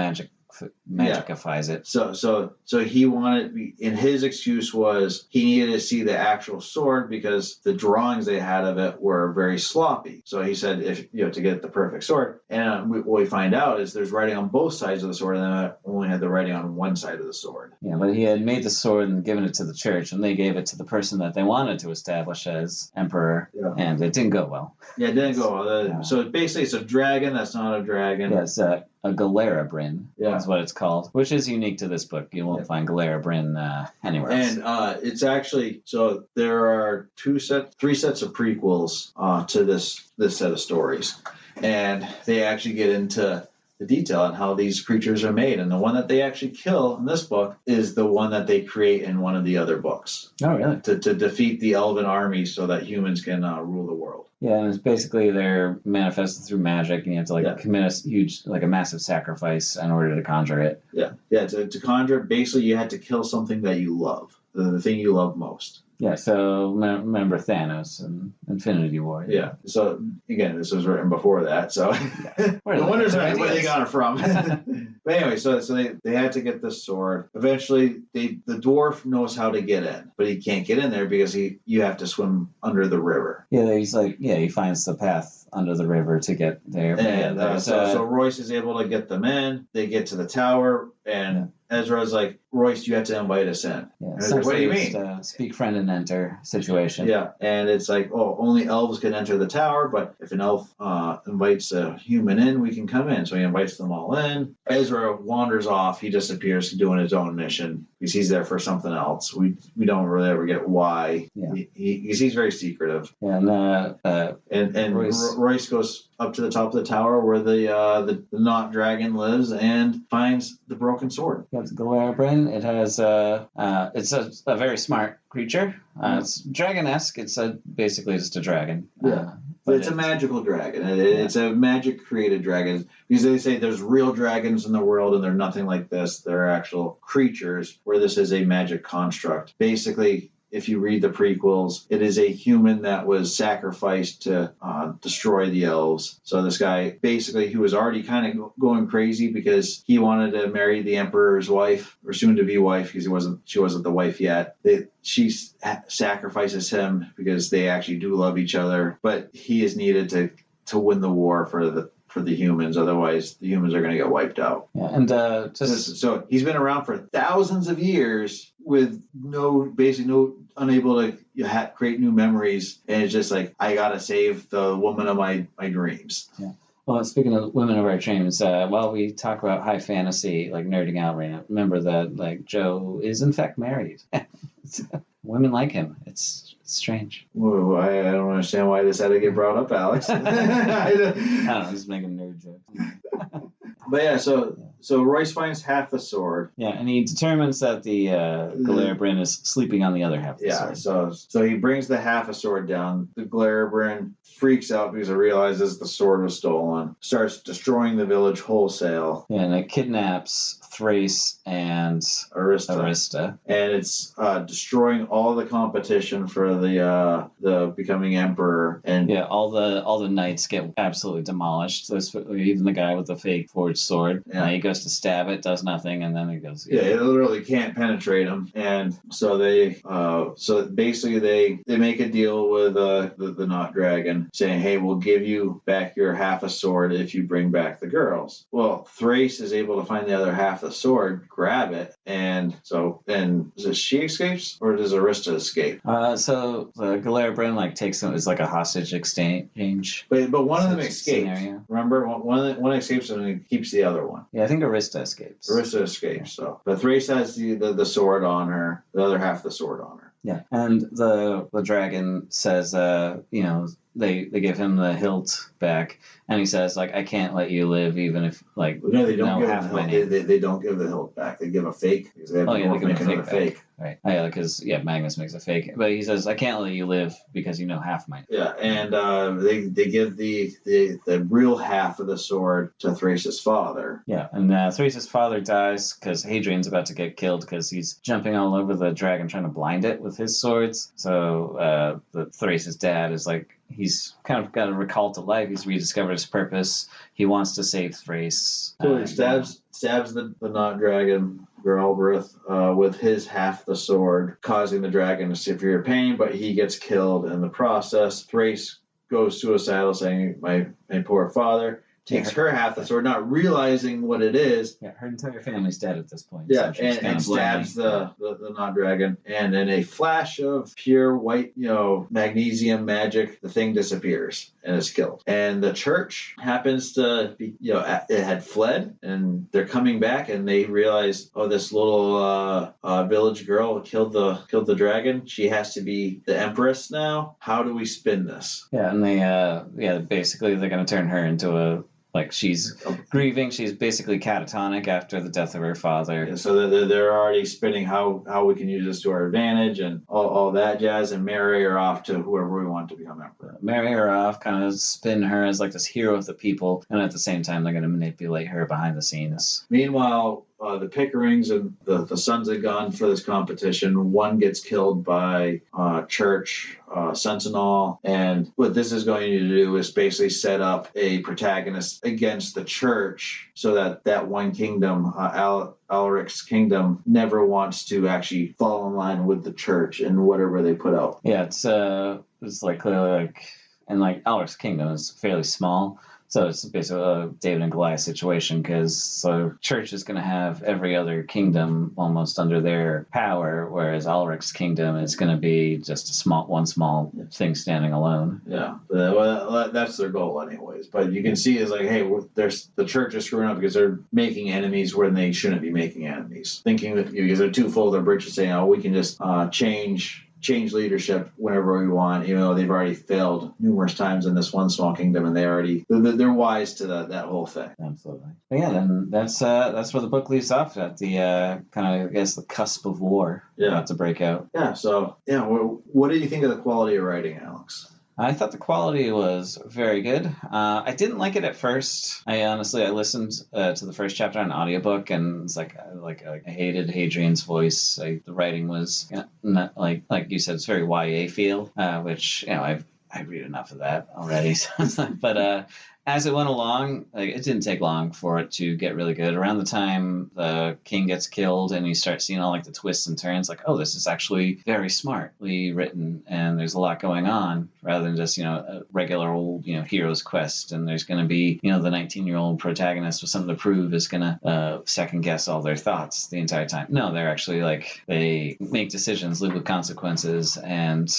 magicifies it. So he wanted, and his excuse was he needed to see the actual sword because the drawings they had of it were very sloppy. So he said, if to get the perfect sword, and what we find out is there's writing on both sides of the sword, and then only had the writing on one side of the sword. Yeah, but he had made the sword and given it to the church, and they gave it to the person that they wanted to establish as emperor, and it didn't go well. Yeah, it didn't go well. So basically, it's a dragon that's not a dragon. Yeah, it's a Galerabrin. That's what it's called, which is unique to this book. You won't find Galerabrin anywhere else. And it's actually, so there are 3 sets of prequels to this set of stories, and they actually get into the detail on how these creatures are made. And the one that they actually kill in this book is the one that they create in one of the other books. Oh, really? To defeat the elven army so that humans can rule the world. Yeah, and it's basically they're manifested through magic, and you have to commit a massive sacrifice in order to conjure it. Yeah. To conjure, basically, you had to kill something that you love, the thing you love most. Yeah, so remember Thanos and Infinity War. Yeah. So again, this was written before that, so no wonder where they got it from. But anyway, so they had to get this sword. Eventually, the dwarf knows how to get in, but he can't get in there because you have to swim under the river. Yeah, he finds the path under the river to get there. And so Royce is able to get them in. They get to the tower, and Ezra's like, Royce, you have to invite us in. Yeah, like, what do you mean? Speak friend and enter situation. Yeah, and it's like, only elves can enter the tower, but if an elf invites a human in, we can come in. So he invites them all in. Ezra wanders off. He disappears doing his own mission because he's there for something else. We don't really ever get why. Yeah. He's very secretive. Yeah, and Royce goes up to the top of the tower where the not dragon lives and finds the broken sword. That's Galarian. It has it's a very smart creature. It's dragon-esque. It's basically just a dragon. Yeah. But it's a magical dragon. It's a magic created dragon. Because they say there's real dragons in the world and they're nothing like this. They're actual creatures where this is a magic construct. Basically, if you read the prequels, it is a human that was sacrificed to destroy the elves. So this guy, basically, he was already kind of going crazy because he wanted to marry the emperor's wife, or soon-to-be wife, because she wasn't the wife yet. She sacrifices him because they actually do love each other, but he is needed to win the war for the humans. Otherwise, the humans are going to get wiped out. Yeah, and so he's been around for thousands of years with unable to create new memories, and it's just like, I gotta save the woman of my dreams. Yeah. Well, speaking of women of our dreams, while we talk about high fantasy, like nerding out right now, remember that like Joe is in fact married. Women like him. It's strange. Whoa, I don't understand why this had to get brought up, Alex. I don't know. I'm just making nerd jokes. But yeah, so Royce finds half the sword. Yeah, and he determines that the Galarian is sleeping on the other half of the sword. So he brings the half a sword down. The Galarian freaks out because it realizes the sword was stolen. Starts destroying the village wholesale. Yeah, and it kidnaps Thrace and Arista. And it's destroying all the competition for the becoming emperor. And yeah, all the knights get absolutely demolished. Even the guy with the fake forged sword. Yeah. He goes to stab it, does nothing, and then he goes. Yeah, it literally can't penetrate him. And so they make a deal with the Not Dragon, saying, "Hey, we'll give you back your half a sword if you bring back the girls." Well, Thrace is able to find the other half of the sword, grab it, and she escapes, or does Arista escape? So the Galarian takes them as a hostage exchange. But one of them escapes. Scenario. Remember, one escapes and he keeps the other one. Yeah, I think Arista escapes. So, but Thrace has the sword on her, the other half of the sword on her. Yeah, and the dragon says, they give him the hilt back, and he says, I can't let you live, even if no, they don't give half my name. They don't give the hilt back. They give a fake because they have to make another fake. Right. Yeah, because Magnus makes a fake, but he says, "I can't let you live because you know half my name." Yeah, and they give the real half of the sword to Thrace's father. Yeah, and Thrace's father dies because Hadrian's about to get killed because he's jumping all over the dragon trying to blind it with his swords. So Thrace's dad is he's kind of got a recall to life. He's rediscovered his purpose. He wants to save Thrace. So he stabs the Not Dragon, Geralbrith, with his half the sword, causing the dragon severe pain, but he gets killed in the process. Thrace goes suicidal, saying, my poor father. Takes her half the sword, not realizing what it is. Yeah, her entire family's dead at this point. Yeah, so and stabs the Not Dragon. And in a flash of pure white, magnesium magic, the thing disappears and is killed. And the church happens to be, it had fled, and they're coming back, and they realize, this little village girl killed the dragon. She has to be the empress now. How do we spin this? Yeah, and they basically they're going to turn her into she's grieving. She's basically catatonic after the death of her father. Yeah, so they're already spinning how we can use this to our advantage and all that jazz, and marry her off to whoever we want to become emperor. Marry her off, kind of spin her as this hero of the people, and at the same time they're going to manipulate her behind the scenes. Meanwhile, the Pickerings and the Sons of Gun for this competition, one gets killed by Church Sentinel, and what this is going to do is basically set up a protagonist against the Church, so that one kingdom, Alaric's kingdom, never wants to actually fall in line with the Church and whatever they put out. Yeah, it's clearly and Alaric's kingdom is fairly small. So it's basically a David and Goliath situation, because the Church is going to have every other kingdom almost under their power, whereas Alaric's kingdom is going to be just one small thing standing alone. Yeah, well, that's their goal anyways. But you can see the Church is screwing up because they're making enemies when they shouldn't be making enemies. Thinking that because they're too full of their britches, saying, we can just change change leadership whenever we want, even though they've already failed numerous times in this one small kingdom, and they're wise to that whole thing. Absolutely. But yeah, then that's where the book leaves off at the kind of, I guess, the cusp of war about to break out. Yeah. So what do you think of the quality of writing, Alex? I thought the quality was very good. I didn't like it at first. I listened to the first chapter on audiobook, and it's like I hated Hadrian's voice. The writing was not like you said, it's very YA feel, which I read enough of that already. But as it went along, it didn't take long for it to get really good. Around the time the king gets killed and you start seeing all the twists and turns, this is actually very smartly written, and there's a lot going on rather than just, a regular old, hero's quest. And there's going to be, the 19-year-old protagonist with something to prove is going to second guess all their thoughts the entire time. No, they're actually they make decisions, live with consequences, and,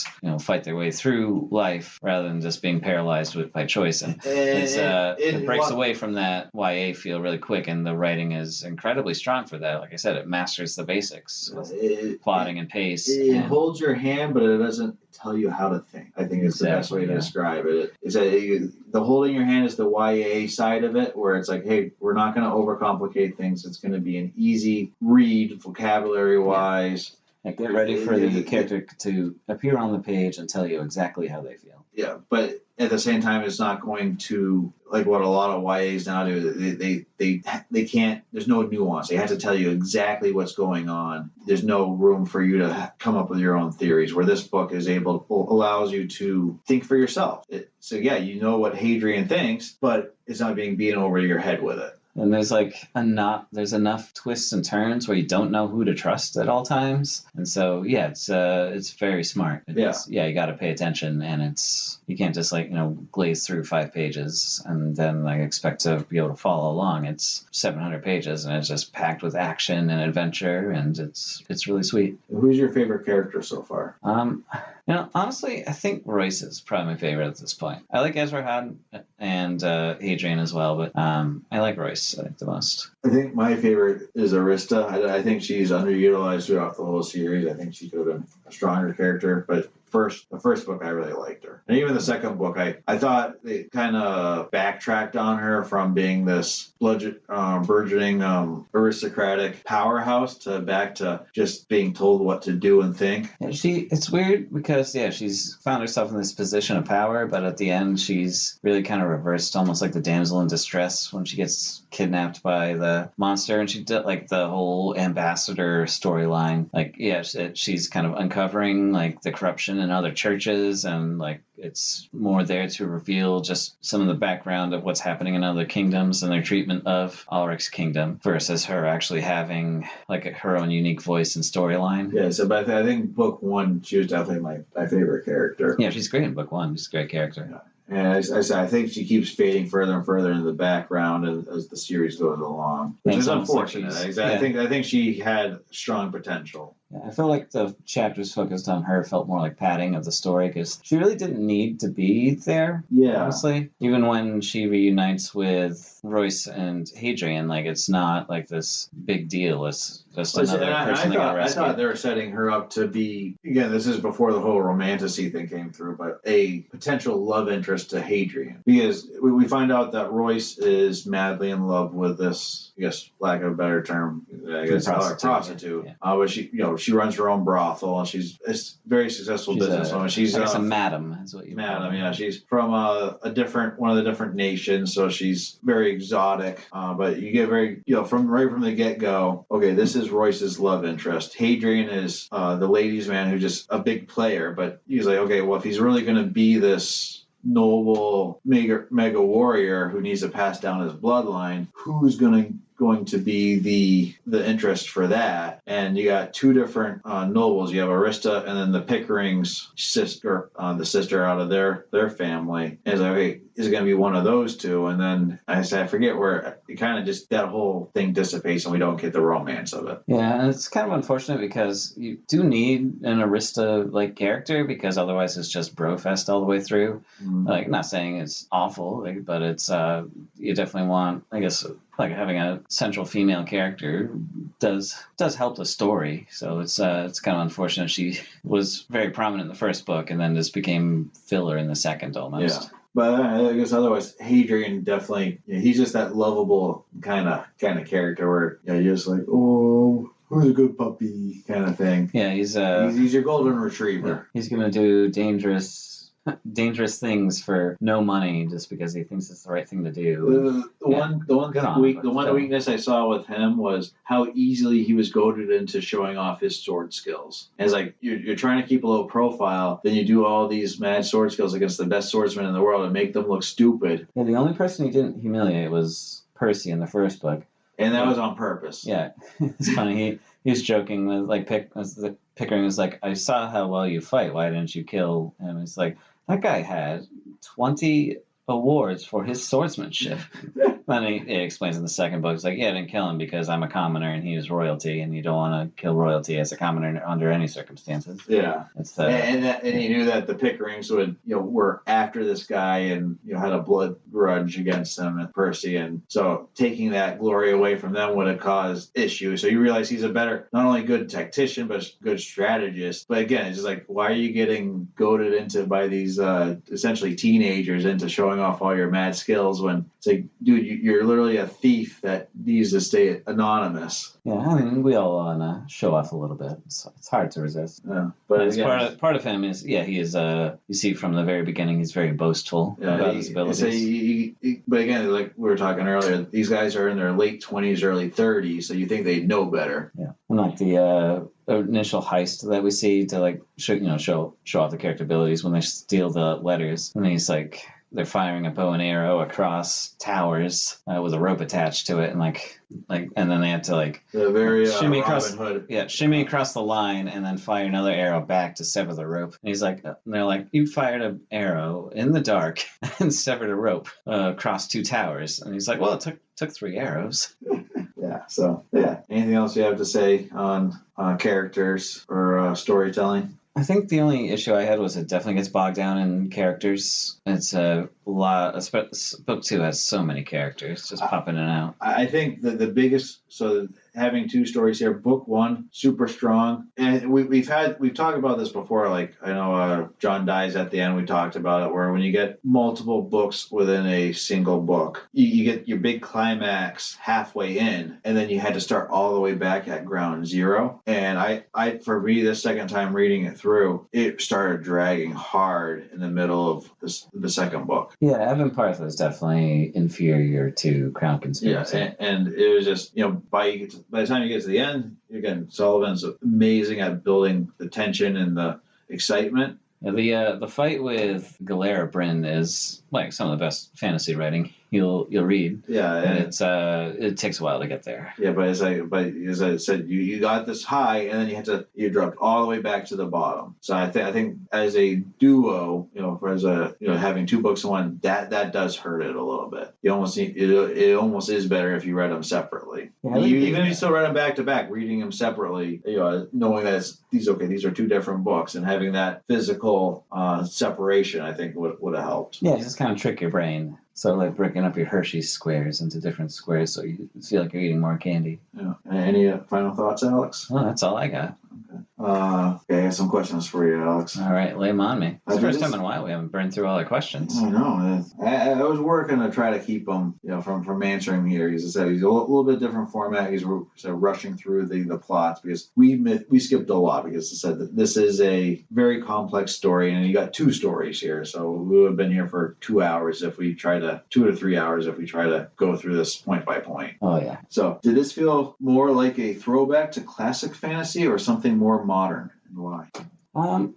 fight their way through life rather than just being paralyzed by choice. And it breaks away from that YA feel really quick, and the writing is incredibly strong for that. Like I said, it masters the basics with plotting and pace. It holds your hand, but it doesn't tell you how to think. I think it's the best way to describe it. Is that the holding your hand is the YA side of it, where it's hey, we're not going to overcomplicate things. It's going to be an easy read, vocabulary-wise. Yeah, get ready for the character to appear on the page and tell you exactly how they feel. Yeah, but at the same time, it's not going to, what a lot of YAs now do. They can't, there's no nuance. They have to tell you exactly what's going on. There's no room for you to come up with your own theories, where this book allows you to think for yourself. So you know what Hadrian thinks, but it's not being beaten over your head with it. And there's there's enough twists and turns where you don't know who to trust at all times. And so, it's very smart. You got to pay attention, and you can't just glaze through 5 pages and then expect to be able to follow along. It's 700 pages, and it's just packed with action and adventure, and it's really sweet. Who's your favorite character so far? Honestly, I think Royce is probably my favorite at this point. I like Ezrahad and Hadrian as well, but I like Royce, I think, the most. I think my favorite is Arista. I think she's underutilized throughout the whole series. I think she could have been a stronger character, but the first book, I really liked her. And even the second book, I thought they kind of backtracked on her from being this burgeoning aristocratic powerhouse back to just being told what to do and think. Yeah, it's weird because, she's found herself in this position of power, but at the end, she's really kind of reversed, almost like the damsel in distress when she gets kidnapped by the monster. And she did the whole ambassador storyline. She's kind of uncovering the corruption in other churches, and it's more there to reveal just some of the background of what's happening in other kingdoms and their treatment of Ulrich's kingdom versus her actually having her own unique voice and storyline. Yeah, so but I think book 1, she was definitely my favorite character. Yeah, she's great in book 1. She's a great character. Yeah. And as I said, I think she keeps fading further and further into the background as the series goes along, which is unfortunate. I think she had strong potential. Yeah, I feel like the chapters focused on her felt more like padding of the story because she really didn't need to be there. Yeah, honestly, even when she reunites with Royce and Hadrian, it's not this big deal. It's just another person that got rescued. I thought they were setting her up to be, again, this is before the whole romantasy thing came through, but a potential love interest to Hadrian, because we find out that Royce is madly in love with this, I guess, lack of a better term, prostitute. Yeah. But she runs her own brothel, and she's a very successful businesswoman. She's a madam, is what you call her. Yeah. She's from one of the different nations, so she's very exotic. But you get very, from the get go. Okay, this is Royce's love interest. Hadrian is the ladies' man who's just a big player, but he's okay, well, if he's really going to be this noble mega warrior who needs to pass down his bloodline, who's going to be the interest for that? And you got 2 different nobles. You have Arista and then the Pickering's sister, the sister out of their family. And it's okay, is it going to be one of those 2? And then I forget where it kind of just, that whole thing dissipates and we don't get the romance of it. Yeah, and it's kind of unfortunate because you do need an Arista character, because otherwise it's just brofest all the way through. Not saying it's awful, but it's you definitely want, I guess, having a central female character does help the story. So it's kind of unfortunate she was very prominent in the first book and then just became filler in the second almost. Yeah. But I guess otherwise, Hadrian definitely, he's just that lovable kind of character where you're just like, oh, who's a good puppy kind of thing. Yeah, he's your golden retriever. Yeah, he's gonna do dangerous things for no money just because he thinks it's the right thing to do. The one weakness I saw with him was how easily he was goaded into showing off his sword skills. And it's like you're trying to keep a low profile, then you do all these mad sword skills against the best swordsman in the world and make them look stupid. Yeah, the only person he didn't humiliate was Percy in the first book. And that was on purpose. Yeah, it's funny. He was joking with Pickering was like, I saw how well you fight. Why didn't you kill him? It's like, that guy had 20 awards for his swordsmanship. Then he explains in the second book, it's like, yeah, I didn't kill him because I'm a commoner and he was royalty, and you don't want to kill royalty as a commoner under any circumstances. Yeah, and he knew that the Pickerings would, were after this guy and had a blood grudge against him and Percy, and so taking that glory away from them would have caused issues. So you realize he's a better, not only good tactician but good strategist. But again, it's just like, why are you getting goaded into by these essentially teenagers into showing off all your mad skills when it's like, dude, you're literally a thief that needs to stay anonymous. Yeah, I mean, we all want to show off a little bit. It's hard to resist. Yeah, but again, part of him is, he is, you see from the very beginning, he's very boastful about his abilities. But again, like we were talking earlier, these guys are in their late 20s, early 30s, so you think they'd know better. Yeah, and like the initial heist that we see to show off the character abilities when they steal the letters, and he's like, they're firing a bow and arrow across towers with a rope attached to it, and and then they had to shimmy across Hood. Yeah, shimmy across the line and then fire another arrow back to sever the rope. And he's like, and they're like, you fired an arrow in the dark and severed a rope across 2 towers. And he's like, well, it took 3 arrows. Yeah. So anything else you have to say on characters or storytelling? I think the only issue I had was it definitely gets bogged down in characters. It's a lot. Book 2 has so many characters just popping in and out. I think that the biggest, so having 2 stories here, book 1 super strong, and we've talked about this before. Like, I know John dies at the end. We talked about it, where when you get multiple books within a single book, you get your big climax halfway in, and then you had to start all the way back at ground zero. And I for me, the second time reading it through, it started dragging hard in the middle of the second book. Yeah, Evan Parth is definitely inferior to Crown Conspiracy. Yeah, and it was just, by the time you get to the end, again, Sullivan's amazing at building the tension and the excitement. Yeah, the fight with Galera Bryn is like some of the best fantasy writing you'll read. Yeah, and it takes a while to get there. Yeah, but as I said, you got this high, and then you dropped all the way back to the bottom. So I think as a duo, having 2 books in one, that does hurt it a little bit. It almost is better if you read them separately. Yeah, even if you still read them back to back, reading them separately, knowing that these are 2 different books, and having that physical separation, I think would have helped. Yeah, just kind of trick your brain. So like breaking up your Hershey's squares into different squares so you feel like you're eating more candy. Yeah. Any final thoughts, Alex? Oh, that's all I got. Okay, I have some questions for you, Alex. All right, lay them on me. It's the first time in a while we haven't burned through all our questions. I know. I was working to try to keep him, from answering here. As I said, he's a little bit different format. He's rushing through the plots because we skipped a lot because I said that this is a very complex story, and you got 2 stories here. So we would have been here for 2 hours if we try to 2 to 3 hours if we try to go through this point by point. Oh yeah. So did this feel more like a throwback to classic fantasy or something more modern, and why?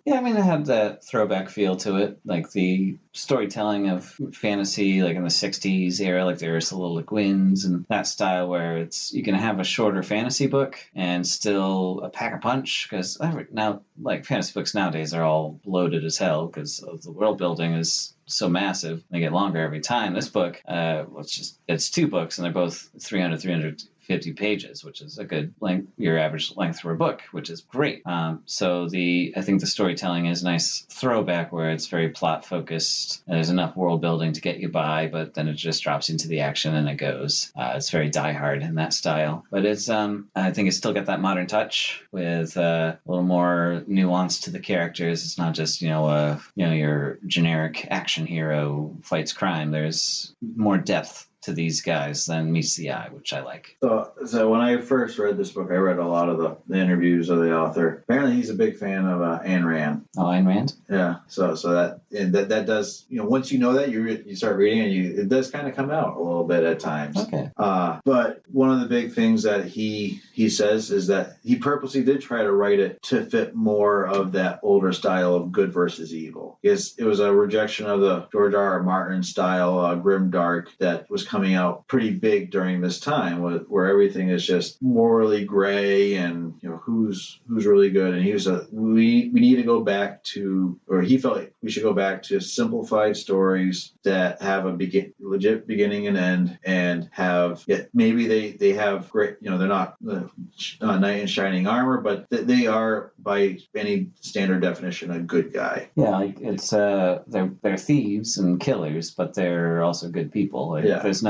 Yeah, I mean, it had that throwback feel to it, like the storytelling of fantasy, like in the 60s era, like the Ursula Le Guins and that style where you can have a shorter fantasy book and still pack a punch, because now, like, fantasy books nowadays are all loaded as hell because the world building is so massive. They get longer every time. This book, it's 2 books, and they're both 300, 50 pages, which is a good length, your average length for a book, which is great. So I think the storytelling is a nice throwback where it's very plot focused. There's enough world building to get you by, but then it just drops into the action and it goes. It's very Die Hard in that style, but it's I think it's still got that modern touch with a little more nuance to the characters. It's not just your generic action hero fights crime. There's more depth to these guys than meets the eye, which I like. So when I first read this book, I read a lot of the interviews of the author. Apparently, he's a big fan of Ayn Rand. Oh, Ayn Rand? Yeah. So that does, once you know that, you start reading and it does kind of come out a little bit at times. Okay. But one of the big things that he says is that he purposely did try to write it to fit more of that older style of good versus evil. Because it was a rejection of the George R.R. Martin style, grim dark, that was coming out pretty big during this time, where everything is just morally gray and who's really good. And he was we need to go back to, or he felt like we should go back to simplified stories that have a legit beginning and end, and have maybe they have great, they're not knight in shining armor, but they are by any standard definition a good guy. Yeah, like it's they're thieves and killers, but they're also good people. There's no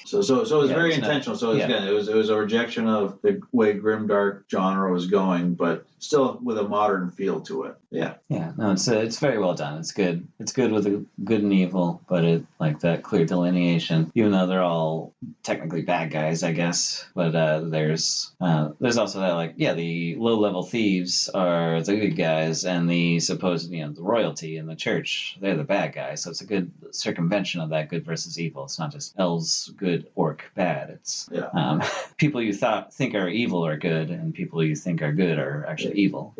so it was very intentional. Again, it was a rejection of the way grimdark genre was going, but still with a modern feel to it. Yeah. No, it's very well done. It's good. It's good with the good and evil, but it like that clear delineation. Even though they're all technically bad guys, I guess. But there's also that the low level thieves are the good guys, and the supposed the royalty in the church, they're the bad guys. So it's a good circumvention of that good versus evil. It's not just elves good, orc bad. It's people you think are evil are good, and people you think are good are actually evil.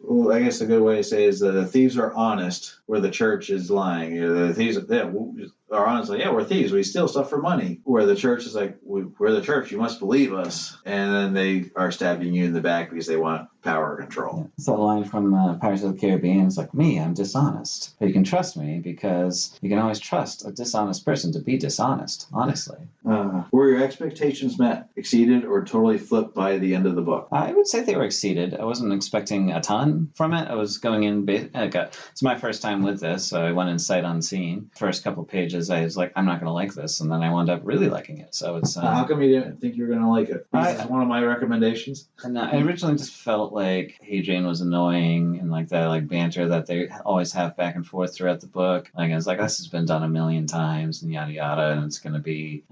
Well, I guess a good way to say is that the thieves are honest, where the church is lying. The thieves are honest, we're thieves. We steal stuff for money. Where the church is like, we're the church. You must believe us. And then they are stabbing you in the back because they want power control. Yeah. It's that line from Pirates of the Caribbean. It's like, me, I'm dishonest. But you can trust me because you can always trust a dishonest person to be dishonest, honestly. Were your expectations met, exceeded, or totally flipped by the end of the book? I would say they were exceeded. I wasn't expecting a ton from it. I was going in, it's my first time with this, so I went in sight unseen. First couple pages, I was like, I'm not going to like this, and then I wound up really liking it. So it's... how come you didn't think you were going to like it? This is one of my recommendations. And I originally just felt like Hadrian was annoying, and that banter that they always have back and forth throughout the book. I was like, this has been done a million times, and yada yada, and it's going to be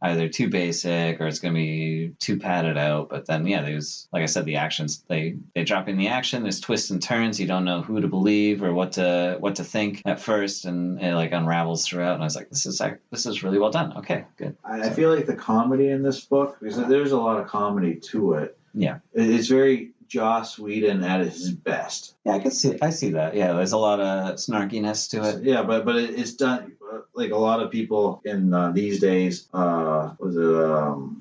either too basic or it's going to be too padded out. But then, there's, like I said, the actions, they drop in the action. There's twists and turns. You don't know who to believe or what to think at first, and it unravels throughout. And I was like, this is really well done. Okay, good. I feel like the comedy in this book, because there's a lot of comedy to it. Yeah, it's very Joss Whedon at his best. Yeah, I see that. Yeah, there's a lot of snarkiness to it. Yeah, but it's done like a lot of people in these days.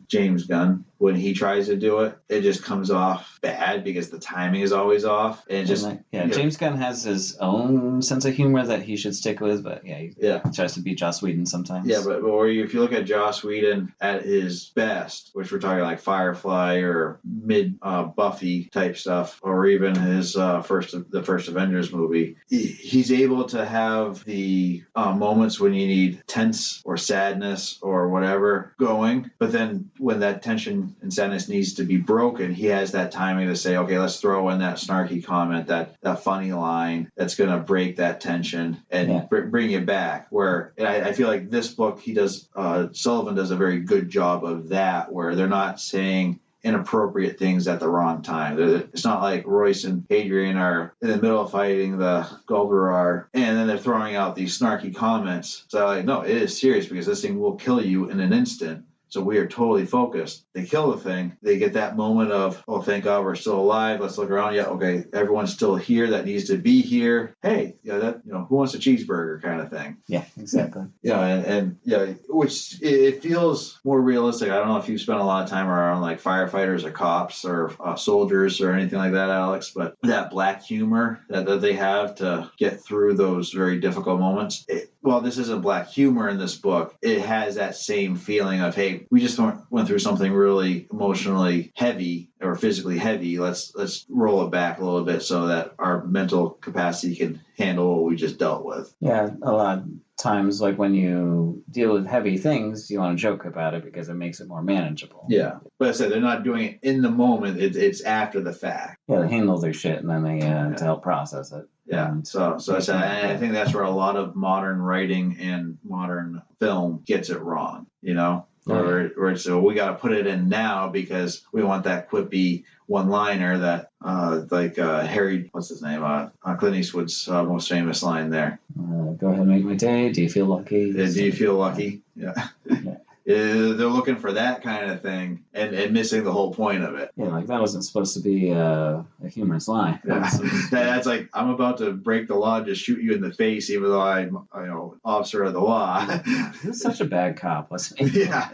James Gunn? When he tries to do it, it just comes off bad because the timing is always off. And James Gunn has his own sense of humor that he should stick with, but he tries to be Joss Whedon sometimes. Yeah, but if you look at Joss Whedon at his best, which we're talking like Firefly or mid Buffy type stuff, or even his the first Avengers movie, he's able to have the moments when you need tense or sadness or whatever going, but then when that tension and sadness needs to be broken, he has that timing to say, okay, let's throw in that snarky comment, that funny line that's going to break that tension and bring you back. Where I feel like this book, Sullivan does a very good job of that, where they're not saying inappropriate things at the wrong time. It's not like Royce and Hadrian are in the middle of fighting the Golberar and then they're throwing out these snarky comments. So no, it is serious because this thing will kill you in an instant. So we are totally focused. They kill the thing. They get that moment of, oh, thank God we're still alive. Let's look around. Yeah, okay, everyone's still here that needs to be here. Hey, who wants a cheeseburger kind of thing. Yeah, exactly. Which it feels more realistic. I don't know if you've spent a lot of time around like firefighters or cops or soldiers or anything like that, Alex, but that black humor that they have to get through those very difficult moments. Well, this isn't black humor in this book. It has that same feeling of, hey, hey, we just went through something really emotionally heavy or physically heavy. Let's roll it back a little bit so that our mental capacity can handle what we just dealt with. Yeah, a lot of times, like when you deal with heavy things, you want to joke about it because it makes it more manageable. Yeah, but I said they're not doing it in the moment. It's after the fact. Yeah, they handle their shit and then they to help process it. Yeah, so I said I think that's where a lot of modern writing and modern film gets it wrong. Where it's we got to put it in now because we want that quippy one-liner that Harry, what's his name, Clint Eastwood's most famous line there. Go ahead and make my day. Do you feel lucky? Do you feel lucky? Yeah. They're looking for that kind of thing and missing the whole point of it. Yeah, like that wasn't supposed to be a humorous line. Yeah. That's like, I'm about to break the law and just shoot you in the face, even though I'm, officer of the law. He was such a bad cop, wasn't he? Yeah.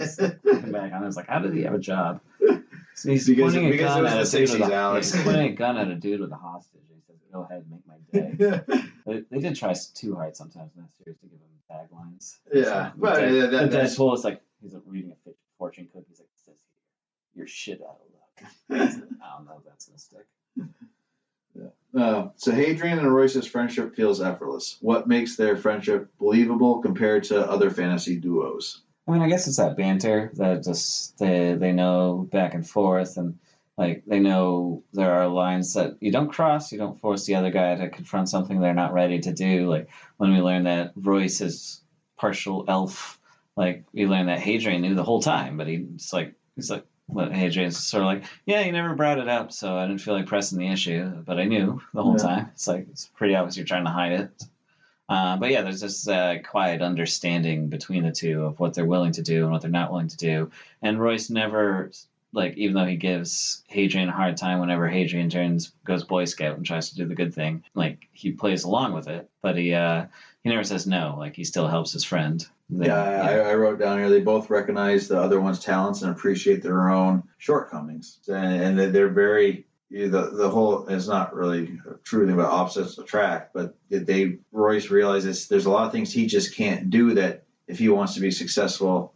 Looking back on it, I was like, how did he have a job? So he's because pointing a gun at a dude with Alex. He's pointing a gun at a dude with a hostage. He says, "Go ahead, make my day." They did try too hard sometimes in that series to give him taglines. Yeah, but Deadpool is like, he's reading a fortune cookie. He's like, it says here, "You're shit out of luck." I don't know if that's gonna stick. Yeah. So Hadrian and Royce's friendship feels effortless. What makes their friendship believable compared to other fantasy duos? I mean, I guess it's that banter that just they know back and forth, and like they know there are lines that you don't cross. You don't force the other guy to confront something they're not ready to do. Like when we learn that Royce is partial elf, like we learned that Hadrian knew the whole time, but he's like, what Hadrian's sort of like, yeah, you never brought it up, so I didn't feel like pressing the issue, but I knew the whole time. It's like it's pretty obvious you're trying to hide it. But yeah, there's this quiet understanding between the two of what they're willing to do and what they're not willing to do. And Royce never, like, even though he gives Hadrian a hard time whenever Hadrian goes Boy Scout and tries to do the good thing, like, he plays along with it, but he never says no. Like, he still helps his friend. I wrote down here, they both recognize the other one's talents and appreciate their own shortcomings. And they're very... The whole is not really a true thing about opposites attract, but Royce realizes there's a lot of things he just can't do that if he wants to be a successful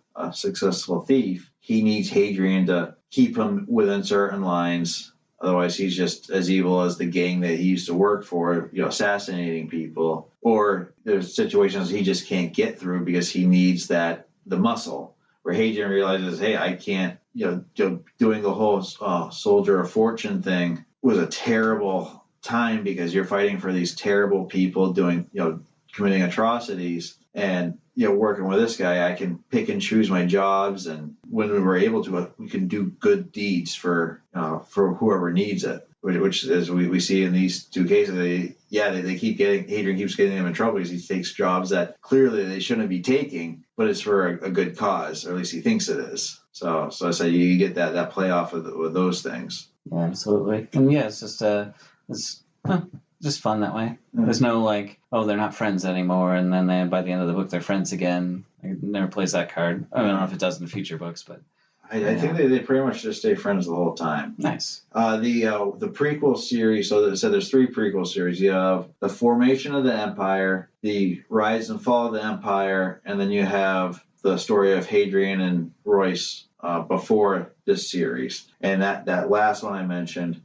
thief, he needs Hadrian to keep him within certain lines. Otherwise, he's just as evil as the gang that he used to work for, assassinating people. Or there's situations he just can't get through because he needs the muscle. Where Hadrian realizes, hey, I can't, doing the whole soldier of fortune thing was a terrible time because you're fighting for these terrible people doing, committing atrocities. And, working with this guy, I can pick and choose my jobs. And when we were able to, we can do good deeds for whoever needs it. Which as we see in these two cases, Hadrian keeps getting them in trouble because he takes jobs that clearly they shouldn't be taking, but it's for a good cause, or at least he thinks it is. So I say you get that play off with those things. Yeah, absolutely. And yeah, it's just just fun that way. Mm-hmm. There's no like, oh, they're not friends anymore, and then by the end of the book they're friends again. It never plays that card. I don't know if it does in the future books, but I think they pretty much just stay friends the whole time. Nice. The prequel series, so there's 3 prequel series. You have the formation of the Empire, the rise and fall of the Empire, and then you have the story of Hadrian and Royce before this series. And that last one I mentioned,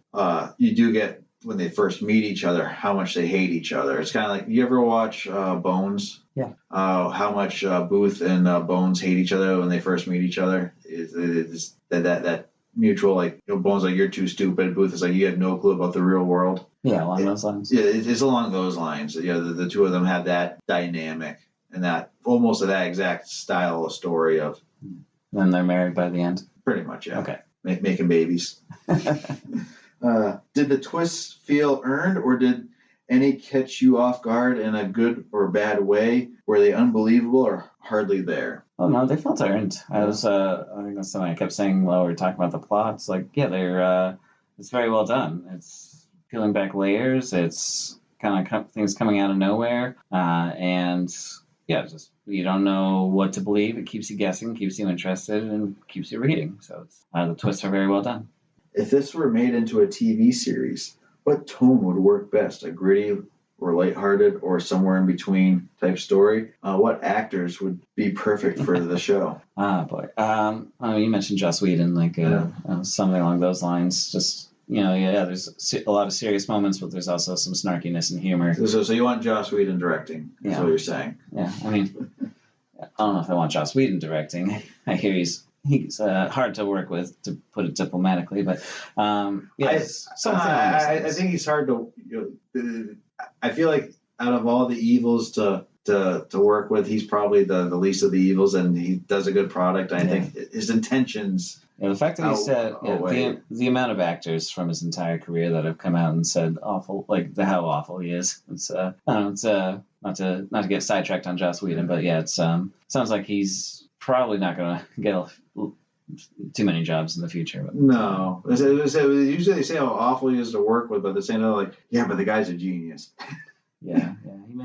you do get, when they first meet each other, how much they hate each other. It's kind of like, you ever watch Bones? Yeah. How much Booth and Bones hate each other when they first meet each other. It's that mutual, like, Bones like, you're too stupid. Booth is like, you have no clue about the real world. Yeah, along those lines. Yeah, it's along those lines. The two of them have that dynamic and that almost that exact style of story of. Then they're married by the end. Pretty much, yeah. Okay. Making babies. Did the twists feel earned, or did any catch you off guard in a good or bad way? Were they unbelievable or hardly there? Oh no, they felt earned. I think that's something I kept saying while we were talking about the plot. It's like, yeah, it's very well done. It's peeling back layers. It's kind of things coming out of nowhere, and yeah, just you don't know what to believe. It keeps you guessing, keeps you interested, and keeps you reading. So the twists are very well done. If this were made into a TV series, what tone would work best? A gritty or lighthearted or somewhere in between type story, what actors would be perfect for the show? Boy. You mentioned Joss Whedon, something along those lines. Just, there's a lot of serious moments, but there's also some snarkiness and humor. So you want Joss Whedon directing, is what you're saying? Yeah, I mean, I don't know if I want Joss Whedon directing. I hear he's hard to work with, to put it diplomatically, but I think he's hard to. I feel like out of all the evils to work with, he's probably the least of the evils, and he does a good product. I think his intentions. Yeah, the fact that he said the amount of actors from his entire career that have come out and said awful, how awful he is. It's not to get sidetracked on Joss Whedon, but yeah, it's sounds like he's probably not going to get too many jobs in the future. But. No, usually they say how awful he is to work with, but at the same time, but the guy's a genius. yeah,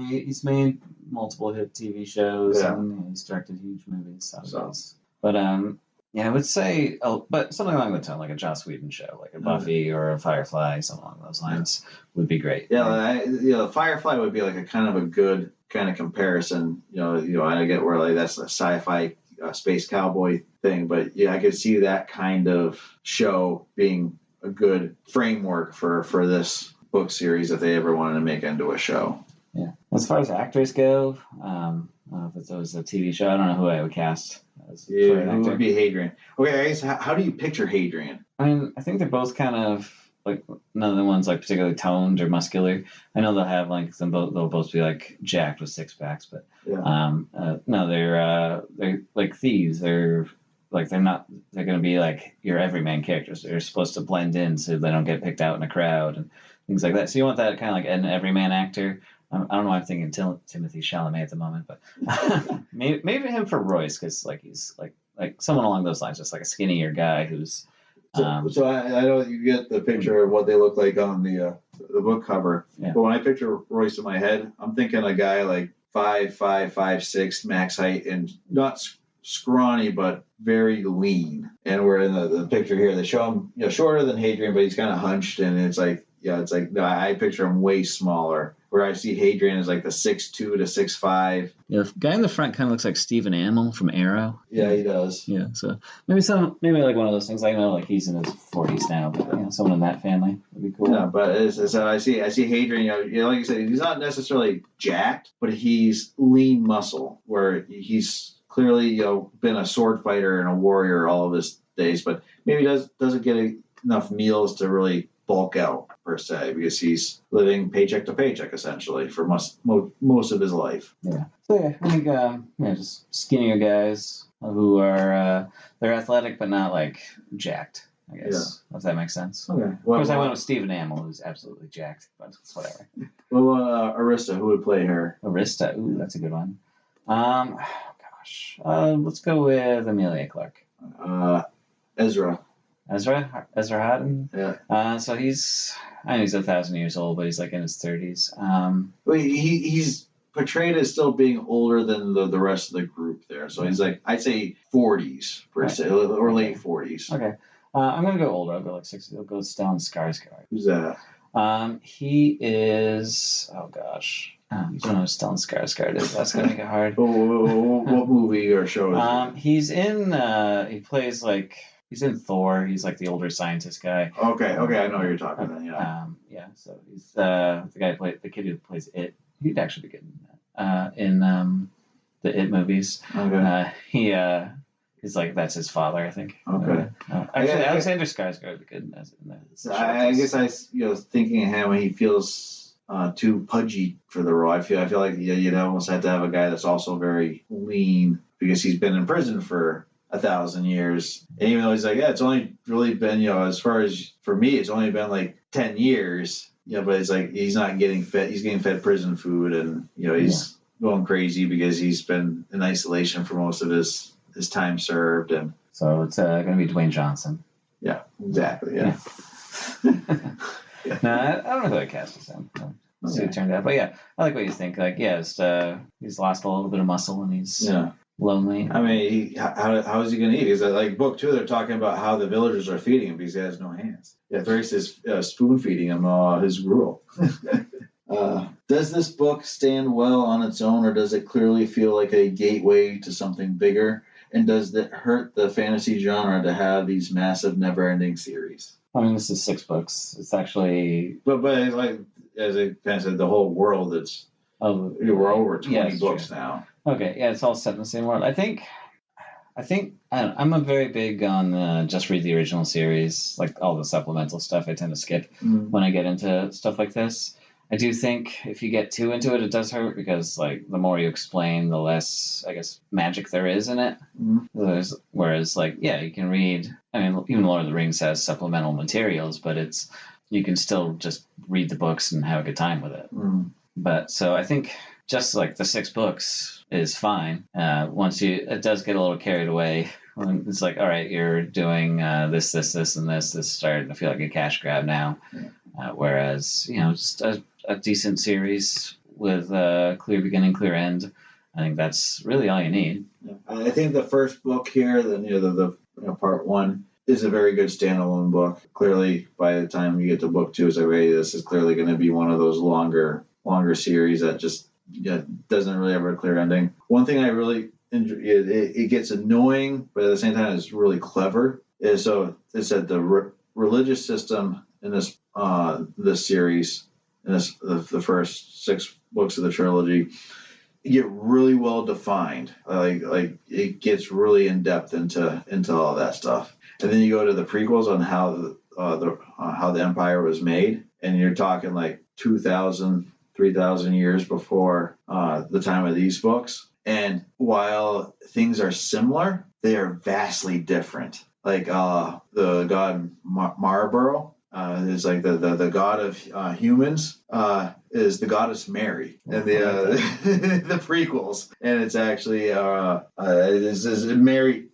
he's made multiple hit TV shows, and he's directed huge movies. But I would say, but something along the tone, like a Joss Whedon show, like a Buffy or a Firefly, something along those lines would be great. Yeah, Firefly would be like a kind of a good kind of comparison. I get where that's a sci-fi space cowboy thing, but I could see that kind of show being a good framework for this book series if they ever wanted to make it into a show. Yeah. As far as actors go, if it was a TV show, I don't know who I would cast. Who would be Hadrian? Okay, I guess, how do you picture Hadrian? I mean, I think they're both kind of none of the ones particularly toned or muscular. I know they'll have they'll both be jacked with six packs, but no, they're like thieves. They're going to be your everyman characters. They're supposed to blend in so they don't get picked out in a crowd and things like that. So you want that kind of an everyman actor. I don't know why I'm thinking Timothy Chalamet at the moment, but maybe him for Royce, because he's someone along those lines, just a skinnier guy who's. So I know you get the picture of what they look like on the book cover, but when I picture Royce in my head, I'm thinking a guy 5'5", 5'6", max height, and not scrawny but very lean. And we're in the picture here. They show him shorter than Hadrian, but he's kind of hunched, and it's I picture him way smaller. Where I see Hadrian as the 6'2" to 6'5". Yeah, the guy in the front kind of looks like Stephen Amell from Arrow. Yeah, he does. Yeah, so maybe one of those things. I know he's in his 40s now, but someone in that family would be cool. Yeah, but so I see Hadrian. Like you said, he's not necessarily jacked, but he's lean muscle. Where he's clearly been a sword fighter and a warrior all of his days, but maybe doesn't get enough meals to really bulk out per se, because he's living paycheck to paycheck essentially for most of his life. Yeah. So I think just skinnier guys who are they're athletic but not jacked, I guess. If that makes sense. Okay. Of course, I went with Stephen Amell, who's absolutely jacked, but it's whatever. Well, Arista, who would play her? Arista, ooh, that's a good one. Let's go with Emilia Clarke. Ezra Houghton. Yeah. So he's 1,000 years old, but he's in his 30s. He's portrayed as still being older than the rest of the group there. So he's I'd say 40s per se, or late 40s. Okay. I'm gonna go older. I'll go 60. I'll go Stellan Skarsgård. Who's that? He is. Oh gosh. You don't know who Stellan Skarsgård is. That's gonna make it hard. What movie or show is it? He's in. He plays He's in Thor. He's the older scientist guy. Okay, I know what you're talking about. Yeah. So he's the kid who plays It. He'd actually be good in that. In the It movies. Okay. He's that's his father, I think. Okay. Actually, Alexander Skarsgård would be good in that. So I guess thinking of him when he feels too pudgy for the role. I feel like you'd almost have to have a guy that's also very lean, because he's been in prison for 1,000 years. And even though he's it's only really been, as far as for me, it's only been 10 years. But it's he's not getting fed. He's getting fed prison food, and he's going crazy because he's been in isolation for most of his time served. And so it's going to be Dwayne Johnson. Yeah, exactly. Yeah. No, I don't know who I cast as him. See what it turned out. But yeah, I like what you think. He's lost a little bit of muscle, and he's lonely. I mean, how is he going to eat? Because book 2, they're talking about how the villagers are feeding him because he has no hands. Yeah, Thrace is spoon feeding him his gruel. Does this book stand well on its own, or does it clearly feel like a gateway to something bigger? And does it hurt the fantasy genre to have these massive, never-ending series? I mean, this is 6 books. It's actually... But it's like, as I kind of said, the whole world, we're over 20 books true. Now. Okay, yeah, it's all set in the same world. I think I'm a very big on just read the original series, like all the supplemental stuff I tend to skip when I get into stuff like this. I do think if you get too into it, it does hurt because like the more you explain, the less, I guess, magic there is in it. Whereas like, yeah, you can read, I mean, even Lord of the Rings has supplemental materials, but you can still just read the books and have a good time with it. But so I think just like the 6 books is fine. It does get a little carried away. It's like, all right, you're doing this, and this. This is starting to feel like a cash grab now. Whereas, just a decent series with a clear beginning, clear end. I think that's really all you need. I think the first book here, the part 1, is a very good standalone book. Clearly, by the time you get to book 2, it's like, hey, this is clearly going to be one of those longer series that just doesn't really have a clear ending. One thing I really enjoy, it gets annoying, but at the same time it's really clever. So it's that the religious system in this series, in the first 6 books of the trilogy, get really well defined. Like it gets really in depth into all that stuff. And then you go to the prequels on how the Empire was made, and you're talking like 2,000, 3,000 years before the time of these books. And while things are similar, they are vastly different. Like the god Marlborough is like the god of humans is the goddess Mary in the prequels, and it's actually it's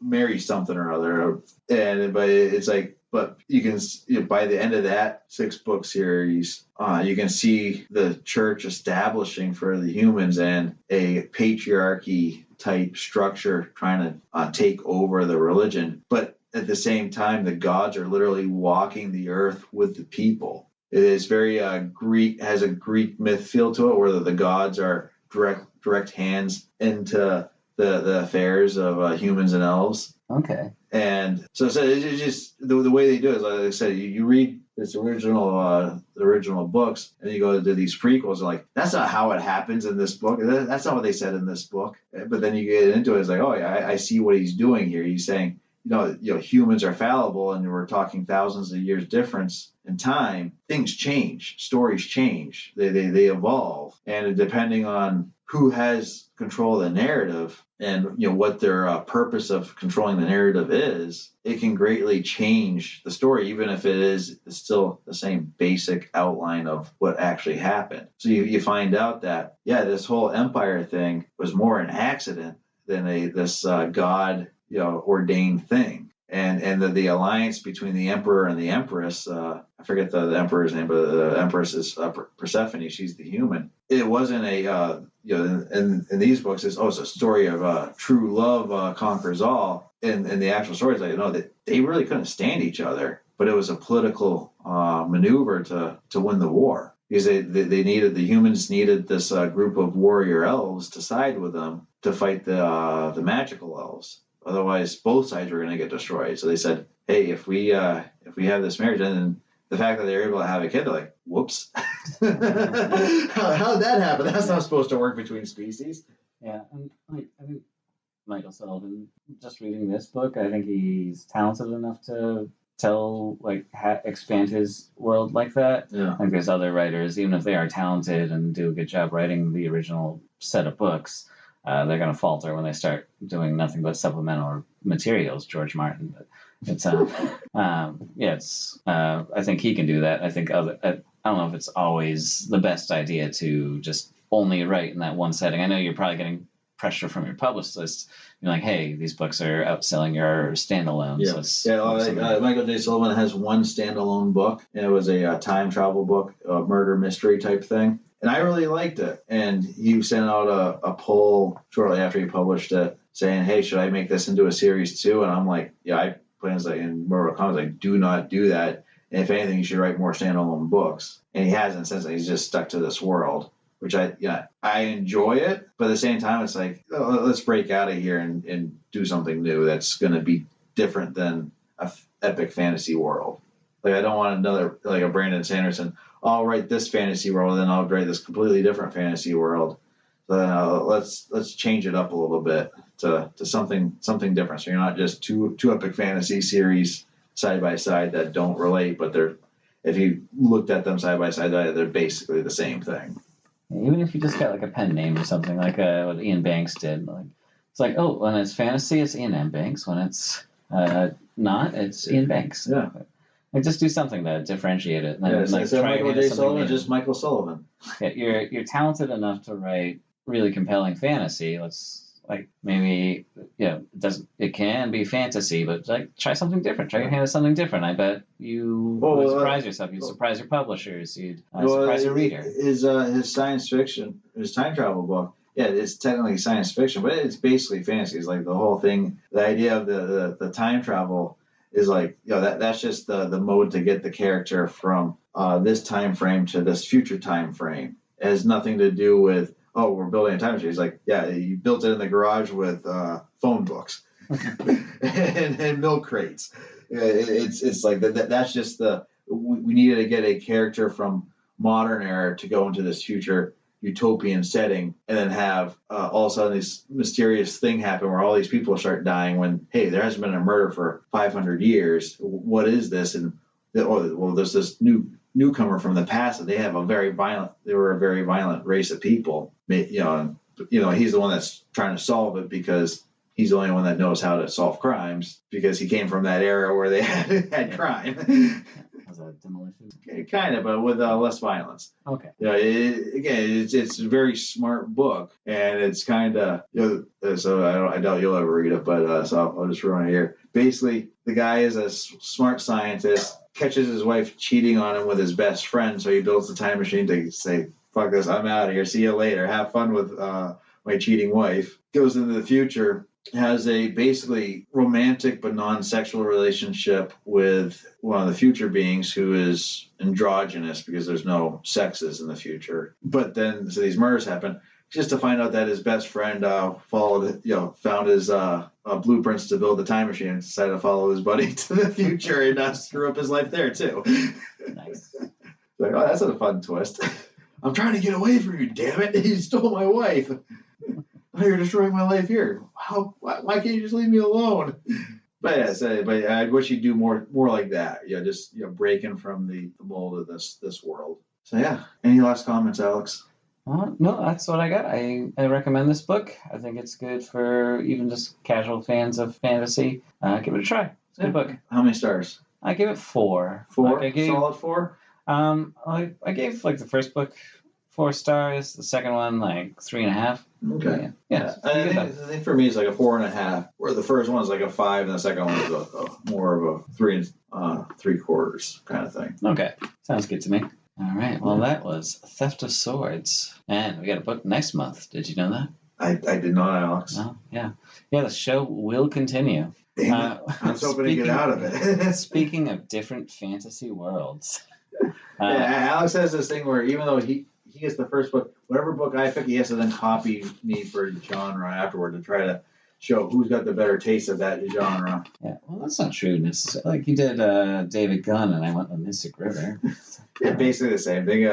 Mary something or other, but it's like. But you can, by the end of that 6-book series, you can see the church establishing for the humans and a patriarchy type structure trying to take over the religion. But at the same time, the gods are literally walking the earth with the people. It is very Greek, has a Greek myth feel to it, where the gods are direct hands into the affairs of humans and elves. Okay. And so it's just the way they do it is, like I said, you read this original books, and you go to these prequels, and like, that's not how it happens in this book. That's not what they said in this book. But then you get into it, it's like, oh yeah, I see what he's doing here. He's saying, humans are fallible, and we're talking thousands of years difference in time. Things change, stories change, they evolve, and depending on who has control of the narrative and what their purpose of controlling the narrative is, it can greatly change the story, even if it's still the same basic outline of what actually happened. So you find out that, this whole empire thing was more an accident than this God ordained thing. And the alliance between the emperor and the empress, I forget the emperor's name, but the empress is Persephone. She's the human. It wasn't in these books, it's a story of true love conquers all. In the actual stories, they really couldn't stand each other, but it was a political maneuver to win the war, because the humans needed this group of warrior elves to side with them to fight the magical elves. Otherwise, both sides were going to get destroyed. So they said, hey, if we have this marriage, and then the fact that they're able to have a kid, they're like, whoops. How'd that happen? That's not supposed to work between species. Yeah, and I think Michael Sullivan, just reading this book, I think he's talented enough to expand his world like that. Yeah. I think there's other writers, even if they are talented and do a good job writing the original set of books, they're going to falter when they start doing nothing but supplemental materials. George Martin, but it's I think he can do that. I think I don't know if it's always the best idea to just only write in that one setting. I know you're probably getting pressure from your publicist. You're like, hey, these books are outselling your standalones. Yeah, Michael J. Sullivan has one standalone book, and it was a time travel book, a murder mystery type thing. And I really liked it. And he sent out a poll shortly after he published it saying, hey, should I make this into a series too? And I'm like, I put in in Mortal Kombat, do not do that. And if anything, you should write more standalone books. And he hasn't since then. He's just stuck to this world, which I enjoy it. But at the same time, it's like, let's break out of here and do something new that's going to be different than a epic fantasy world. Like, I don't want another, like a Brandon Sanderson, I'll write this fantasy world, and then I'll write this completely different fantasy world. So let's change it up a little bit to something different. So you're not just two epic fantasy series side by side that don't relate, but if you looked at them side by side, they're basically the same thing. Even if you just got like a pen name or something, like what Ian Banks did, like it's like, oh, when it's fantasy, it's Ian M. Banks. When it's not, it's Ian Banks. Yeah. Like, just do something to differentiate it. And then, Instead of Michael J. Sullivan, just Michael Sullivan. Yeah, you're talented enough to write really compelling fantasy. Let's, like, maybe, it can be fantasy, but like, try something different. Try your hand at something different. I bet you would surprise yourself. You'd surprise your publishers. You'd surprise your reader. His science fiction, his time travel book, yeah, it's technically science fiction, but it's basically fantasy. It's like the whole thing, the idea of the time travel is like, that's just the mode to get the character from this time frame to this future time frame. It has nothing to do with, we're building a time machine. It's like, yeah, you built it in the garage with phone books and milk crates. It's like that's just we needed to get a character from modern era to go into this future utopian setting, and then have all of a sudden this mysterious thing happen where all these people start dying when, hey, there hasn't been a murder for 500 years. What is this? And there's this newcomer from the past, and they were a very violent race of people. He's the one that's trying to solve it because he's the only one that knows how to solve crimes, because he came from that era where they had crime. Was that Demolition? Kind of, but with less violence. Okay. It's a very smart book, and it's kind of, so I doubt you'll ever read it, but so I'll just run it here. Basically, the guy is a smart scientist, catches his wife cheating on him with his best friend, so he builds a time machine to say, fuck this, I'm out of here, see you later, have fun with my cheating wife. Goes into the future, has a basically romantic but non-sexual relationship with one of the future beings who is androgynous because there's no sexes in the future. But then, so these murders happen, just to find out that his best friend found his blueprints to build the time machine and decided to follow his buddy to the future and screw up his life there too. Nice. Like, that's a fun twist. I'm trying to get away from you, damn it! You stole my wife. Now you're destroying my life here. Why can't you just leave me alone? But I wish you'd do more like that. Just breaking from the mold of this world. So yeah. Any last comments, Alex? No, that's what I got. I recommend this book. I think it's good for even just casual fans of fantasy. Give it a try. It's a good book. How many stars? I give it 4. 4? Solid 4? I gave like the first book 4 stars. The second one like 3.5. Okay. Yeah. I think for me it's like a 4.5. Where the first one's like a 5, and the second one is a more of a 3 3/4 kind of thing. Okay. Sounds good to me. All right. Well, that was Theft of Swords, and we got a book next month. Did you know that? I did not, Alex. Oh, yeah. The show will continue. Damn it. I was hoping to get out of it. Speaking of different fantasy worlds. Alex has this thing where even though he gets the first book, whatever book I pick, he has to then copy me for genre afterward to try to show who's got the better taste of that genre. Yeah, well, that's not true necessarily. Like, you did David Gunn, and I went with Mystic River. Yeah, basically the same thing.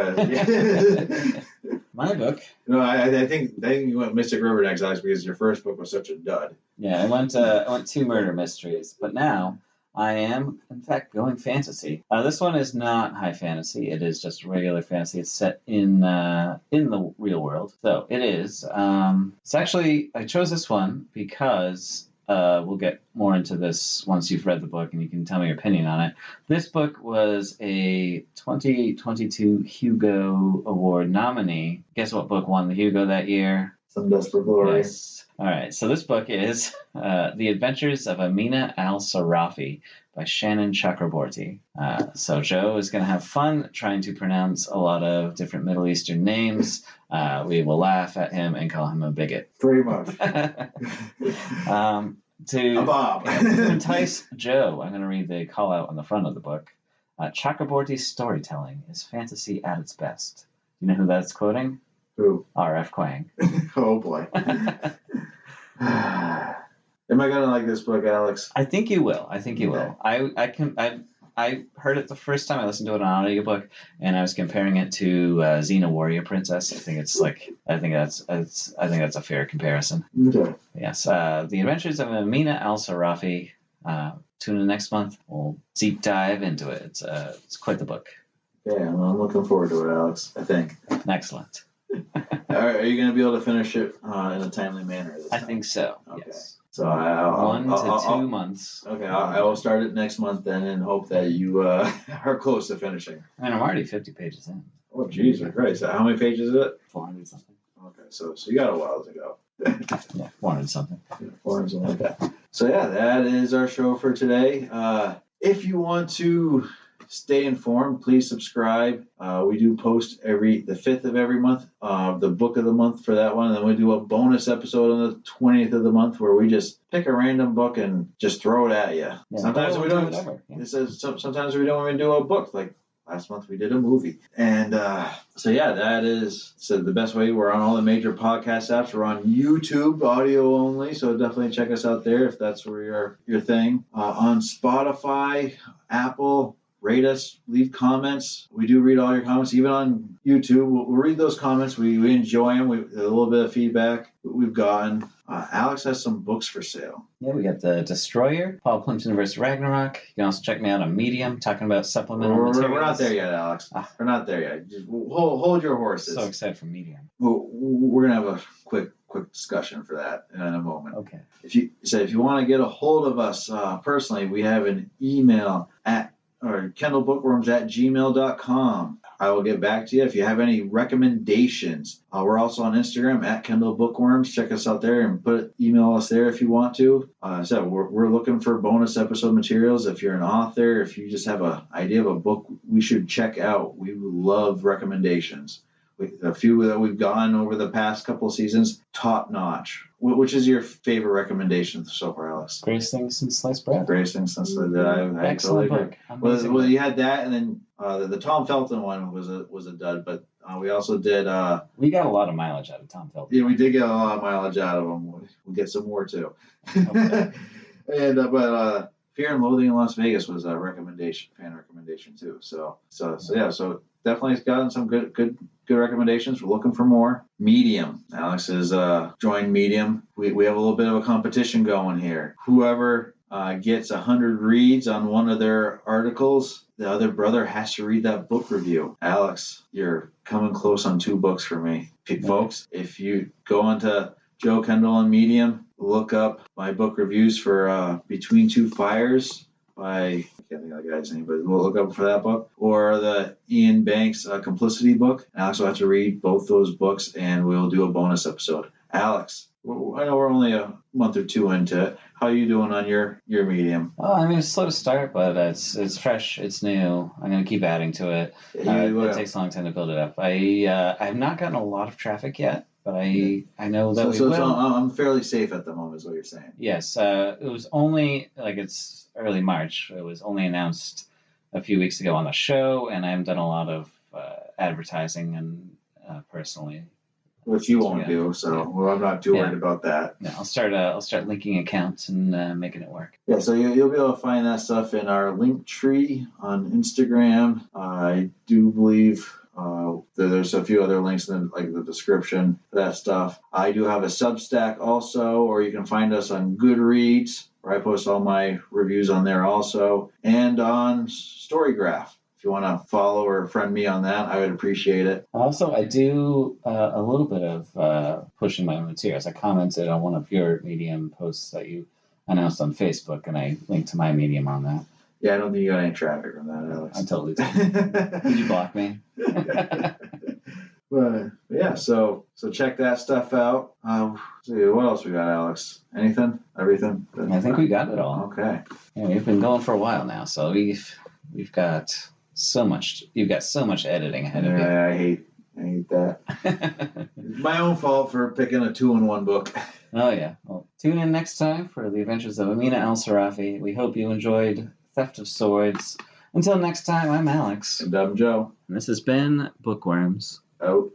My book. No, I think you went Mystic River next, Alex, because your first book was such a dud. Yeah, I went 2 murder mysteries, but now I am, in fact, going fantasy. This one is not high fantasy. It is just regular fantasy. It's set in the real world. So it is. It's actually, I chose this one because we'll get more into this once you've read the book and you can tell me your opinion on it. This book was a 2022 Hugo Award nominee. Guess what book won the Hugo that year? Some Desperate Glory. Yes. All right, so this book is The Adventures of Amina Al-Sirafi by Shannon Chakraborty. So Joe is going to have fun trying to pronounce a lot of different Middle Eastern names. We will laugh at him and call him a bigot. Pretty much. To entice Joe, I'm going to read the call out on the front of the book. Chakraborty's storytelling is fantasy at its best. You know who that's quoting? Who? R.F. Kuang. Oh boy. Am I gonna like this book, Alex? I think you will. I heard it the first time I listened to it on an audiobook, and I was comparing it to Xena Warrior Princess. I think that's a fair comparison. Okay. Yes. The Adventures of Amina Al-Sirafi. Tune in next month. We'll deep dive into it. It's quite the book. Yeah, I'm looking forward to it, Alex. I think. Excellent. Are you going to be able to finish it in a timely manner? I think so. Okay. Yes. So 1 to 2 months. Okay, I will start it next month then, and hope that you are close to finishing. And I'm already 50 pages in. Oh, Jesus Christ! How many pages is it? 400 something. Okay, so you got a while to go. Yeah, 400 something. 400 something like that. So yeah, that is our show for today. If you want to stay informed, please subscribe. We do post the 5th of every month, the book of the month for that one. And then we do a bonus episode on the 20th of the month where we just pick a random book and just throw it at you. Yeah, sometimes we don't. Yeah. It says sometimes we don't even do a book. Like last month we did a movie. And so yeah, that is the best way. We're on all the major podcast apps. We're on YouTube, audio only. So definitely check us out there if that's where your thing. On Spotify, Apple. Rate us, leave comments. We do read all your comments, even on YouTube. We'll read those comments. We enjoy them. A little bit of feedback we've gotten. Alex has some books for sale. Yeah, we got The Destroyer, Paul Plimpton vs. Ragnarok. You can also check me out on Medium, talking about supplemental materials. We're not there yet, Alex. We're not there yet. Just hold your horses. So excited for Medium. We're going to have a quick discussion for that in a moment. Okay. If you want to get a hold of us personally, we have an email or KendallBookworms@gmail.com. I will get back to you. If you have any recommendations, we're also on Instagram @KendallBookworms. Check us out there and email us there if you want to. So we're looking for bonus episode materials. If you're an author, if you just have an idea of a book we should check out, we love recommendations. A few that we've gotten over the past couple of seasons, top notch. Which is your favorite recommendation so far, Alex? Greatest Things Since Sliced Bread. Greatest Things Since Sliced Bread. I Excellent totally book. Well, you had that, and then the Tom Felton one was a dud. But we also did. We got a lot of mileage out of Tom Felton. Yeah, we did get a lot of mileage out of him. We'll get some more too. Okay. But Fear and Loathing in Las Vegas was a fan recommendation too. So yeah, so definitely gotten some good recommendations. We're looking for more. Medium. Alex has joined Medium. We have a little bit of a competition going here. Whoever gets 100 reads on one of their articles, the other brother has to read that book review. Alex, you're coming close on 2 books for me. Folks, if you go onto Joe Kendall on Medium, look up my book reviews for Between Two Fires by, I can't think of the guy's name, but we'll look up for that book, or the Ian Banks Complicity book. Alex will have to read both those books, and we'll do a bonus episode. Alex, I know we're only a month or 2 into it. How are you doing on your Medium? Well, I mean, it's slow to start, but it's fresh, it's new. I'm going to keep adding to it. It takes a long time to build it up. I have not gotten a lot of traffic yet, but I know that we will. So I'm fairly safe at the moment, is what you're saying. Yes. It was only, it's early March. It was only announced a few weeks ago on the show, and I haven't done a lot of advertising and personally. Which you won't do, so yeah. Well, I'm not too worried about that. Yeah, I'll start linking accounts and making it work. Yeah, so you'll be able to find that stuff in our link tree on Instagram. I do believe there's a few other links in the description for that stuff. I do have a Substack also, or you can find us on Goodreads, where I post all my reviews on there also, and on Storygraph. If you want to follow or friend me on that, I would appreciate it. Also, I do a little bit of pushing my own materials. I commented on one of your Medium posts that you announced on Facebook, and I linked to my Medium on that. Yeah, I don't think you got any traffic from that, Alex. I totally did. Did you block me? But yeah, so check that stuff out. See, what else we got, Alex? Anything? Everything? I think we got it all. Okay. Yeah, we've been going for a while now, so we've got so much. You've got so much editing ahead of you. I hate that. My own fault for picking a 2-in-1 book. Oh yeah. Well, tune in next time for the Adventures of Amina Al-Sirafi. We hope you enjoyed Theft of Swords, Until next time, I'm Alex. And I'm Joe. And this has been Bookworms. Out.